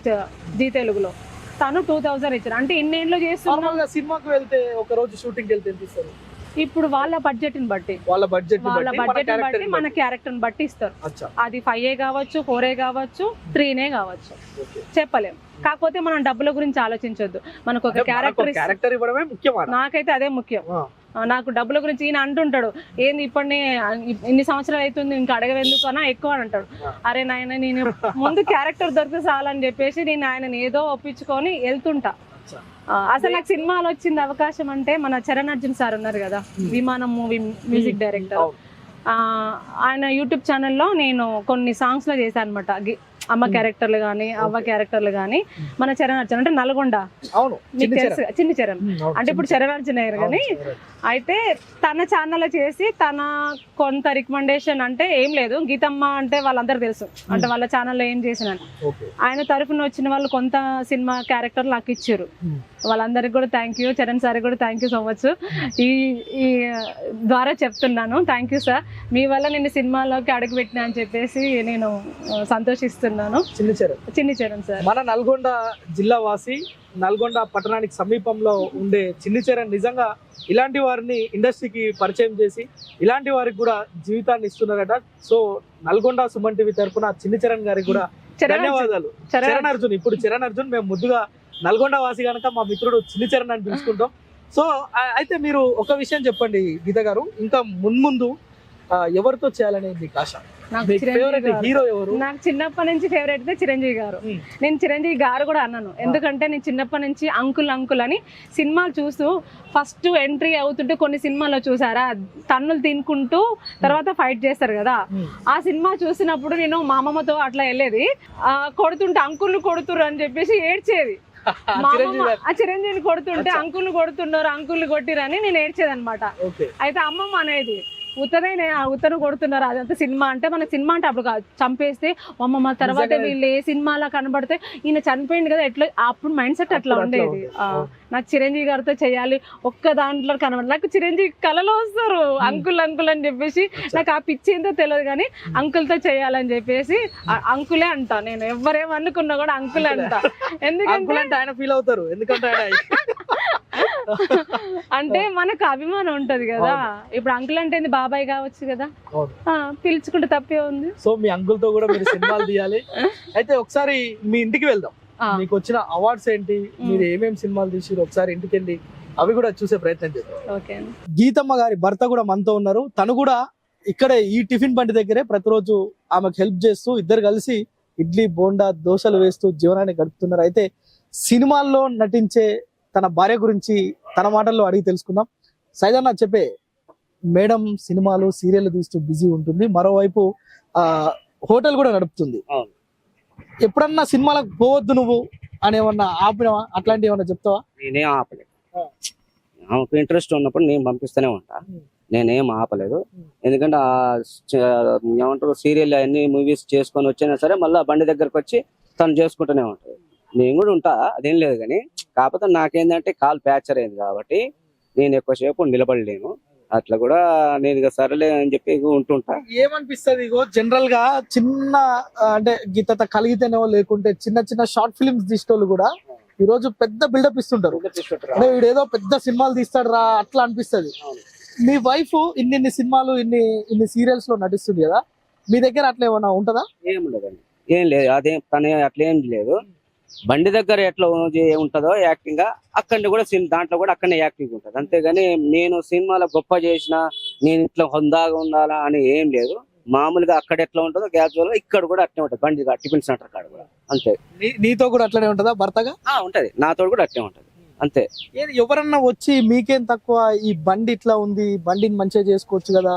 జీ తెలుగులో, తను 2000 ఇచ్చారు. అంటే ఇన్నేళ్ళు చేస్తున్నా. సినిమాకి వెళ్తే ఒక రోజు షూటింగ్ వెళ్తే ఎంత ఇస్తారు? ఇప్పుడు వాళ్ళ బడ్జెట్ ని బట్టి మన క్యారెక్టర్ ని బట్టి ఇస్తారు. అది 5 కావచ్చు, 4 కావచ్చు, 3 కావచ్చు, చెప్పలేము. కాకపోతే మనం డబ్బుల గురించి ఆలోచించొద్దు, మనకు ఒక క్యారెక్టర్ ఇవ్వడమే ముఖ్యం. నాకైతే అదే ముఖ్యం. నాకు డబ్బుల గురించి ఈయన అంటుంటాడు, ఏంది ఇప్పటిని ఇన్ని సంవత్సరాలు అవుతుంది ఇంకా అడగవెందుకు అన్నా ఎక్కువ అని అంటాడు. అరే నాయన, నేను ముందు క్యారెక్టర్ దొరికితే చాలని చెప్పేసి నేను ఆయనని ఏదో ఒప్పించుకొని వెళ్తుంటా. అసలు నాకు సినిమాలో వచ్చింది అవకాశం అంటే, మన చరణ్ అర్జున్ సార్ ఉన్నారు కదా, విమానం మూవీ మ్యూజిక్ డైరెక్టర్, ఆయన యూట్యూబ్ ఛానల్లో నేను కొన్ని సాంగ్స్ లో చేశాను అనమాట. అమ్మ క్యారెక్టర్లు కానీ అవ్వ క్యారెక్టర్లు కానీ. మన చరణ్ అర్జున్ అంటే నల్గొండ, మీకు తెలుసు, చిన్ని చరణ్ అంటే ఇప్పుడు చరణ్ అర్జున్ అయ్యారు. కానీ అయితే తన ఛానల్లో చేసి తన కొంత రికమెండేషన్ అంటే ఏం లేదు, గీతమ్మ అంటే వాళ్ళందరూ తెలుసు, అంటే వాళ్ళ ఛానల్లో ఏం చేసినాను. ఆయన తరఫున వచ్చిన వాళ్ళు కొంత సినిమా క్యారెక్టర్లు నాకు ఇచ్చారు. వాళ్ళందరికి కూడా థ్యాంక్ యూ, చరణ్ సార్ కూడా థ్యాంక్ యూ సో మచ్. ఈ ద్వారా చెప్తున్నాను, థ్యాంక్ యూ సార్, మీ వల్ల నేను సినిమాలోకి అడుగుపెట్టినా అని చెప్పేసి నేను సంతోషిస్తున్నాను. చిన్ని చరణ్ సార్ మన నల్గొండ జిల్లా వాసి, నల్గొండ పట్టణానికి సమీపంలో ఉండే చిన్ని చరణ్ నిజంగా ఇలాంటి వారిని ఇండస్ట్రీకి పరిచయం చేసి ఇలాంటి వారికి కూడా జీవితాన్ని ఇస్తున్నారట. సో నల్గొండ సుమన్ టీవీ తరఫున చిన్ని చరణ్ గారికి కూడా ధన్యవాదాలు. చరణ్ అర్జున్, ఇప్పుడు చరణ్ అర్జున్ మేము ముద్దుగా నల్గొండ వాసి కనుక మా మిత్రుడు చిన్ని చరణ్ అని పిలుచుకుంటాం. సో అయితే మీరు ఒక విషయం చెప్పండి గీత గారు, ఇంకా మున్ముందు ఎవరితో చేయాలనే మీకు ఆశ? హీరో ఎవరు? నాకు చిన్నప్పటి నుంచి ఫేవరెట్ అయితే చిరంజీవి గారు. నేను చిరంజీవి గారు కూడా అన్నాను, ఎందుకంటే నేను చిన్నప్పటి నుంచి అంకుల్ అంకుల్ అని సినిమాలు చూస్తూ ఫస్ట్ ఎంట్రీ అవుతుంటే కొన్ని సినిమాల్లో చూసారా, తన్నులు తినుకుంటూ తర్వాత ఫైట్ చేస్తారు కదా, ఆ సినిమా చూసినప్పుడు నేను మా అమ్మమ్మతో అట్లా వెళ్ళేది, కొడుతుంటే అంకుల్ని కొడుతురు అని చెప్పేసి ఏడ్చేది. మా చిరంజీవి అమ్మమ్మ గారు. ఆ చిరంజీవిని కొడుతుంటే అంకుల్ని కొడుతున్నారు, అంకుల్ని కొట్టిరని నేను ఏడ్చేదన్నమాట. ఓకే. అయితే అమ్మమ్మ అనేది ఉత్తరం కొడుతున్నారు, అదంతా సినిమా అంటే మన సినిమా అంటే అప్పుడు కాదు, చంపేస్తే అమ్మమ్మ తర్వాత నిజంగానే. వీళ్ళు ఏ సినిమాలో కనబడితే ఈయన చనిపోయింది కదా ఎట్లా, అప్పుడు మైండ్ సెట్ అట్లా అప్పుడు అట్లా ఉండేది. ఉండేది. నాకు చిరంజీవి గారితో చేయాలి, ఒక్క దాంట్లో కనబడి నాకు చిరంజీవి కళలో వస్తారు అంకుల్ అంకుల్ అని చెప్పేసి, నాకు ఆ పిచ్చి ఏందో తెలియదు కానీ అంకుల్తో చేయాలని చెప్పేసి అంకులే అంటా, నేను ఎవరేమనుకున్నా కూడా అంకులే అంటా. ఎందుకంటే అంకుల్ అంటే ఆయన ఫీల్ అవుతారు, ఎందుకంటే ఆయన అంటే మనకు అభిమానం ఉంటది కదా. ఇప్పుడు అంకుల్ అంటే ఏంది, బాబాయ్ కావచ్చు కదా, పిలుచుకుంటే తప్పే ఉంది. సో మీ అంకుల్ తో కూడా మీరు సినిమాలు తీయాలి. అయితే ఒకసారి మీ ఇంటికి వెళ్దాం. మీకు వచ్చిన అవార్డ్స్ ఏంటి, మీరు ఏమేమి సినిమాలు తీసిరు, ఒకసారి ఇంటికి వెళ్ళి అవి కూడా చూసే ప్రయత్నం చేద్దాం. ఓకే. గీతమ్మ గారి భర్త కూడా మనతో ఉన్నారు. తను కూడా ఇక్కడే ఈ టిఫిన్ బండి దగ్గరే ప్రతిరోజు ఆమెకు హెల్ప్ చేస్తూ ఇద్దరు కలిసి ఇడ్లీ బోండా దోశలు వేస్తూ జీవనాన్ని గడుపుతున్నారు. అయితే సినిమాల్లో నటించే తన భార్య గురించి తన మాటల్లో అడిగి తెలుసుకుందాం. సైదన్న చెప్పే, మేడం సినిమాలు సీరియల్ తీస్తూ బిజీ ఉంటుంది, మరోవైపు హోటల్ కూడా నడుపుతుంది. ఎప్పుడన్నా సినిమాలకు పోవద్దు నువ్వు అని ఏమన్నా ఆపినవా, అట్లాంటివి ఏమన్నా చెప్తావా? నేనేం ఆపలేదు. ఆమెకు ఇంట్రెస్ట్ ఉన్నప్పుడు నేను పంపిస్తూనే ఉంటా, నేనేం ఆపలేదు. ఎందుకంటే ఏమంటారు, సీరియల్ అన్ని మూవీస్ చేసుకొని వచ్చినా సరే మళ్ళీ బండి దగ్గరకు వచ్చి తను చేసుకుంటూనే ఉంటుంది. నేను కూడా ఉంటా, అదేం లేదు. కానీ కాకపోతే నాకేంటంటే కాల్ ఫ్రాక్చర్ అయింది కాబట్టి నేను ఎక్కువసేపు నిలబడలేను. అట్లా కూడా నేను ఇక సరేలే అని చెప్పి ఉంటుంటా. ఏమనిపిస్తుంది, ఇగో జనరల్ గా చిన్న అంటే గీత కలిగితేనో లేకుంటే చిన్న చిన్న షార్ట్ ఫిల్మ్స్ తీసేటోళ్ళు కూడా ఈ రోజు పెద్ద బిల్డప్ ఇస్తుంటారు. అంటే వీడు ఏదో పెద్ద సినిమాలు తీస్తాడు రా అట్లా అనిపిస్తుంది. మీ వైఫ్ ఇన్ని సినిమాలు ఇన్ని సీరియల్స్ లో నటిస్తుంది కదా, మీ దగ్గర అట్లా ఏమన్నా ఉంటుందా? ఏం ఉండదండి, ఏం లేదు. అదేం తనే అట్లా ఏం లేదు. బండి దగ్గర ఎట్లా ఉంటుందో యాక్టింగ్ అక్కడిని కూడా దాంట్లో కూడా అక్కడనే యాక్టింగ్ ఉంటుంది. అంతేగాని నేను సినిమాలో గొప్ప చేసిన నేను ఇట్లా హొందాగా ఉండాలా అని ఏం లేదు. మామూలుగా అక్కడ ఎట్లా ఉంటుందో క్యాజువల్ గా ఇక్కడ కూడా అట్లే ఉంటుంది. బండి టిఫిన్ సెంటర్ కాడ కూడా అంతే. నీతో కూడా అట్లనే ఉంటుందా భర్తగా? ఉంటది, నాతో కూడా అట్లే ఉంటది అంతే. ఎవరన్నా వచ్చి మీకేం తక్కువ, ఈ బండి ఇట్లా ఉంది, బండిని మంచిగా చేసుకోవచ్చు కదా,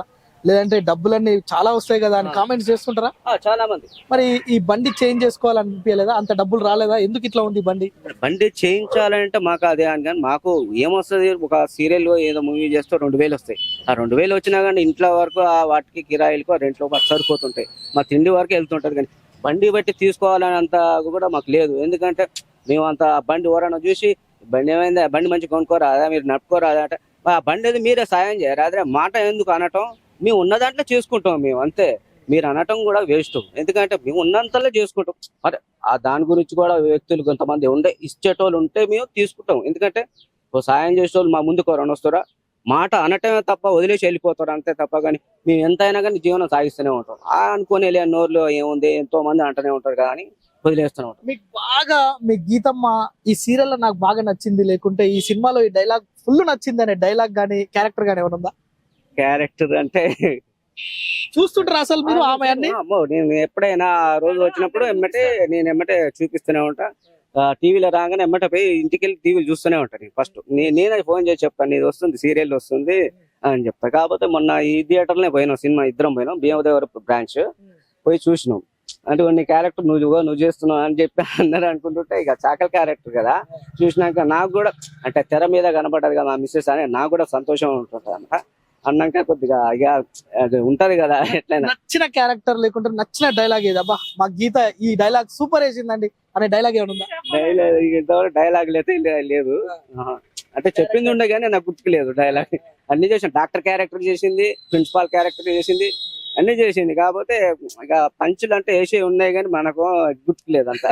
లేదంటే డబ్బులన్నీ చాలా వస్తాయి కదా అని కామెంట్స్ చేస్తుంటారా? చాలా మంది. మరి ఈ బండి చేంజ్ చేసుకోవాలనిపించలేదా? అంత డబ్బులు రాలేదా? ఎందుకు ఇట్లా ఉంది బండి? బండి చేయించాలంటే మాకు అదే అని, కానీ మాకు ఏమొస్తుంది, ఒక సీరియల్ ఏదో మూవీ చేస్తే 2000 వస్తాయి. ఆ 2000 వచ్చినా కానీ ఇంట్లో వరకు వాటికి కిరాయిలకు రెంట్లో సరిపోతుంటాయి, మా తిండి వరకు వెళ్తుంటది. కానీ బండి బట్టి తీసుకోవాలనేంత కూడా మాకు లేదు. ఎందుకంటే మేము అంత బండి ఎవరైనా చూసి బండి ఏమైందా, బండి మంచి కొనుక్కోరాదా, మీరు నడుపుకోరాదా అంటే ఆ బండి అది మీరే సాయం చేయరా, అదే మాట ఎందుకు అనటం, మేము ఉన్న దాంట్లో చేసుకుంటాం మేము అంతే. మీరు అనటం కూడా వేస్ట్, ఎందుకంటే మేము ఉన్నంతలో చేసుకుంటాం. అదే దాని గురించి కూడా వ్యక్తులు కొంతమంది ఉండే ఇచ్చేటోళ్ళు ఉంటే మేము తీసుకుంటాం. ఎందుకంటే సాయం చేసేటోళ్ళు మా ముందుకు ఎవరైనా వస్తారా, మాట అనటమే తప్ప వదిలేసి వెళ్ళిపోతారు అంతే తప్ప. కానీ మేము ఎంతైనా కానీ జీవనం సాగిస్తూనే ఉంటాం. అనుకునే నోరులో ఏముంది, ఎంతో మంది అంటూనే ఉంటారు కానీ వదిలేస్తూనే ఉంటాం. మీకు బాగా మీ గీతమ్మ ఈ సీరియల్ లో నాకు బాగా నచ్చింది, లేకుంటే ఈ సినిమాలో ఈ డైలాగ్ ఫుల్ నచ్చింది అనే డైలాగ్ గానీ క్యారెక్టర్ గానీ ఏమైనా ఉందా? క్యారెక్టర్ అంటే చూస్తుంటారు అసలు మీరు ఆమె అన్ని? నేను ఎప్పుడైనా రోజు వచ్చినప్పుడు ఎమ్మటే చూపిస్తూనే ఉంటా. టీవీలో రాగానే ఎమ్మటే పోయి ఇంటికి వెళ్ళి టీవీలు చూస్తూనే ఉంటాను. ఫస్ట్ నేనే ఫోన్ చేసి చెప్తాను, ఇది వస్తుంది సీరియల్ వస్తుంది అని చెప్తా. కాకపోతే మొన్న ఈ థియేటర్లోనే పోయినాం, సినిమా ఇద్దరం పోయినాం, భీమదేవర బ్రాంచ్ పోయి చూసినాం. అంటే నీ క్యారెక్టర్ నువ్వు చేస్తున్నావు అని చెప్పి అందరూ అనుకుంటుంటే ఇక చాకల్ క్యారెక్టర్ కదా, చూసినాక నాకు కూడా అంటే తెర మీద కనపడ్డది కదా మా మిస్సెస్ అని నాకు కూడా సంతోషం ఉంటుంది అన్నమాట. అన్నాక కొద్దిగా ఇక ఉంటది కదా ఎట్లయినా. నచ్చిన క్యారెక్టర్ లేకుంటే నచ్చిన డైలాగ్ ఏది, అబ్బా మా గీత ఈ డైలాగ్ సూపర్ వేసిందండి అనే డైలాగ్ ఏమైనా ఉందా? డైలాగ్ అయితే లేదు, అంటే చెప్పింది ఉండే కానీ నాకు గుర్తుకు లేదు డైలాగ్. అన్ని చేసింది, డాక్టర్ క్యారెక్టర్ చేసింది, ప్రిన్సిపాల్ క్యారెక్టర్ చేసింది, అన్ని చేసింది. కాకపోతే ఇక పంచులు అంటే వేసే ఉన్నాయి కానీ మనకు గుర్తుకు లేదు అంత.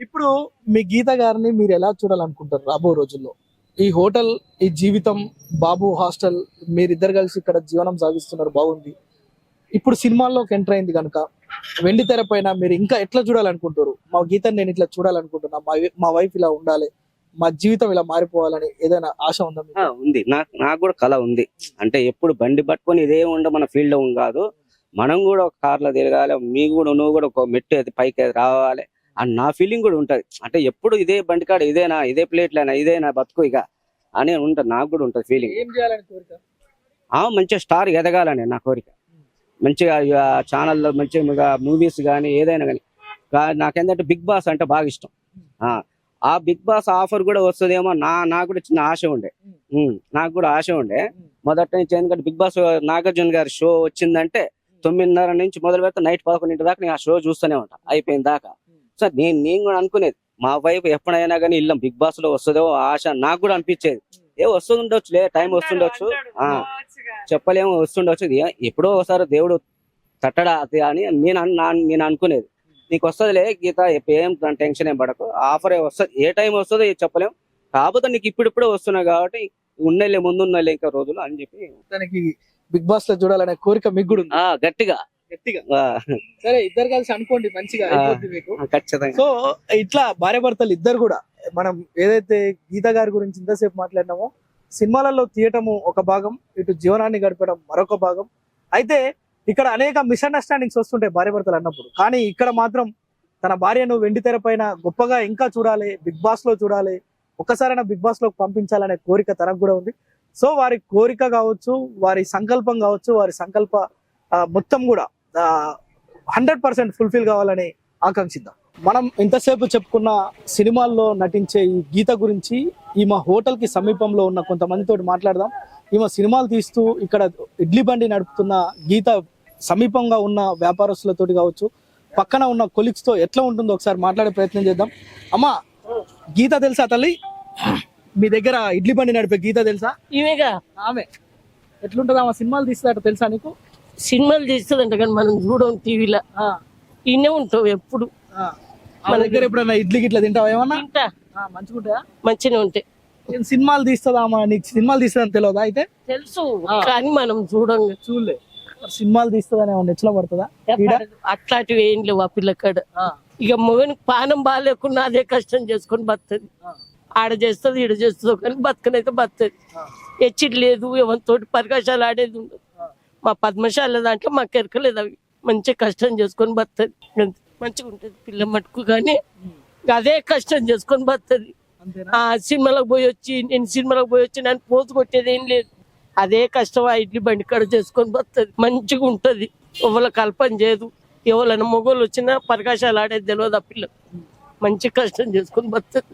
ఇప్పుడు మీ గీత గారిని మీరు ఎలా చూడాలనుకుంటారు రాబో రోజుల్లో? ఈ హోటల్, ఈ జీవితం, బాబు హాస్టల్, మీరిద్దరు కలిసి ఇక్కడ జీవనం సాగిస్తున్నారు, బాగుంది. ఇప్పుడు సినిమాల్లోకి ఎంటర్ అయింది కనుక వెండి తెర పైన మీరు ఇంకా ఎట్లా చూడాలనుకుంటారు? మా గీతని నేను ఇట్లా చూడాలనుకుంటున్నా, మా వైఫ్ ఇలా ఉండాలి, మా జీవితం ఇలా మారిపోవాలని ఏదైనా ఆశ ఉందా? ఉంది, నాకు కూడా కళ ఉంది. అంటే ఎప్పుడు బండి పట్టుకొని ఇదే ఉండ మన ఫీల్డ్ లో కాదు, మనం కూడా ఒక కార్లో తిరగాలి, నువ్వు కూడా ఒక మెట్టు పైకి రావాలి అని నా ఫీలింగ్ కూడా ఉంటది. అంటే ఎప్పుడు ఇదే బండి కాడ ఇదే ప్లేట్లైనా ఇదేనా బతుకు ఇక అని ఉంటది, నాకు కూడా ఉంటది ఫీలింగ్. ఏం చేయాలని కోరిక? మంచిగా స్టార్ ఎదగాలని నా కోరిక. మంచిగా ఛానల్లో మంచిగా మూవీస్ కానీ ఏదైనా కానీ. నాకేంటంటే బిగ్ బాస్ అంటే బాగా ఇష్టం. ఆ బిగ్ బాస్ ఆఫర్ కూడా వస్తుందేమో నాకు కూడా చిన్న ఆశ ఉండే. నాకు కూడా ఆశ ఉండే మొదటి నుంచి. ఎందుకంటే బిగ్ బాస్ నాగార్జున గారి షో వచ్చిందంటే 9:30 నుంచి మొదలు పెడితే నైట్ 11 దాకా నేను ఆ షో చూస్తూనే ఉంటా అయిపోయిన దాకా. సో నేను కూడా అనుకునేది మా వైపు ఎప్పుడైనా కానీ ఇల్లు బిగ్ బాస్ లో వస్తుందో ఆశ నాకు కూడా అనిపించేది. వస్తుండొచ్చు టైం వస్తుండొచ్చు, చెప్పలేము వస్తుండొచ్చు, ఎప్పుడో ఒకసారి దేవుడు తట్టడా అని నేను అనుకునేది. నీకు వస్తుందిలే గీత, ఏం టెన్షన్ ఏం పడకు, ఆఫరే వస్తుంది, ఏ టైం వస్తుందో చెప్పలేము, కాకపోతే నీకు ఇప్పుడిప్పుడే వస్తున్నాయి కాబట్టి ఉన్నలే ముందున్నలే ఇంకా రోజులు అని చెప్పి దానికి బిగ్ బాస్ లో చూడాలనే కోరిక మీకు కూడా ఉంది గట్టిగా. సరే, ఇద్దరు కలిసి అనుకోండి, మంచిగా అయిపోద్ది మీకు ఖచ్చితంగా. సో ఇట్లా భార్య భర్తలు ఇద్దరు కూడా మనం ఏదైతే గీత గారి గురించి ఇంతసేపు మాట్లాడినామో, సినిమాలలో తీయటము ఒక భాగం, ఇటు జీవనాన్ని గడపడం మరొక భాగం. అయితే ఇక్కడ అనేక మిస్అండర్స్టాండింగ్స్ వస్తుంటాయి భార్య భర్తలు అన్నప్పుడు. కానీ ఇక్కడ మాత్రం తన భార్యను వెండి తెర పైన గొప్పగా ఇంకా చూడాలి, బిగ్ బాస్ లో చూడాలి, ఒక్కసారైనా బిగ్ బాస్ లో పంపించాలనే కోరిక తనకు కూడా ఉంది. సో వారి కోరిక కావచ్చు, వారి సంకల్పం కావచ్చు, వారి సంకల్ప మొత్తం కూడా 100% ఫుల్ఫిల్ కావాలని ఆకాంక్షిద్దాం. మనం ఇంతసేపు చెప్పుకున్న సినిమాల్లో నటించే ఈ గీత గురించి ఈమె హోటల్ కి సమీపంలో ఉన్న కొంతమందితో మాట్లాడదాం. ఈమె సినిమాలు తీస్తూ ఇక్కడ ఇడ్లీ బండి నడుపుతున్న గీత సమీపంగా ఉన్న వ్యాపారస్తులతోటి కావచ్చు, పక్కన ఉన్న కొలీగ్స్ తో ఎట్లా ఉంటుందో ఒకసారి మాట్లాడే ప్రయత్నం చేద్దాం. అమ్మా, గీత తెలుసా తల్లి? మీ దగ్గర ఇడ్లీ బండి నడిపే గీత తెలుసా? ఇవేగా ఆమె ఎట్లుంటది? ఆమె సినిమాలు తీస్తాట తెలుసా నీకు? సినిమాలు తీస్తుందంట కానీ మనం చూడం టీవీలో, ఇన్నే ఉంటాం ఎప్పుడు. మన దగ్గర ఎప్పుడైనా ఇడ్లీ గిట్లా తింటావా? ఏమన్నా తింటా, మంచిగుంటాయా? మంచిగా ఉంటాయి. సినిమాలు తీస్తుందా? నీకు సినిమాలు తీస్తుందని తెలియదా? అయితే తెలుసు కానీ మనం చూడం. చూడలే. సినిమాలు తీస్తుందని ఏమన్నా ఎట్లా పడుతుందా? అట్లాంటివి ఏం లేవు ఆ పిల్లకాడ. ఇక మొగనికి పానం బాగాలేకున్నా అదే కష్టం చేసుకొని బతుంది. ఆడ చేస్తుంది ఈడ చేస్తుందో కానీ బతకనైతే బతుంది. హెచ్చిడి లేదు, ఎవరితోటి పరికాశాలు ఆడేది ఉండదు. మా పద్మశాల దాంట్లో మాకు ఎరకలేదు. అవి మంచిగా కష్టం చేసుకొని బతుంది, మంచిగా ఉంటుంది పిల్ల మటుకు. కానీ అదే కష్టం చేసుకొని బతుంది. ఆ సినిమాలకు పోయి వచ్చి నన్ను పోతు కొట్టేది ఏం లేదు. అదే కష్టం ఆ ఇడ్లీ బండి కాడ చేసుకొని బతుంది, మంచిగా ఉంటది. ఎవరి కల్పన చేయదు. ఎవరైనా మొగోళ్ళు వచ్చినా పరికాశాలు ఆడేది తెలియదు ఆ పిల్ల. మంచి కష్టం చేసుకొని బతుంది.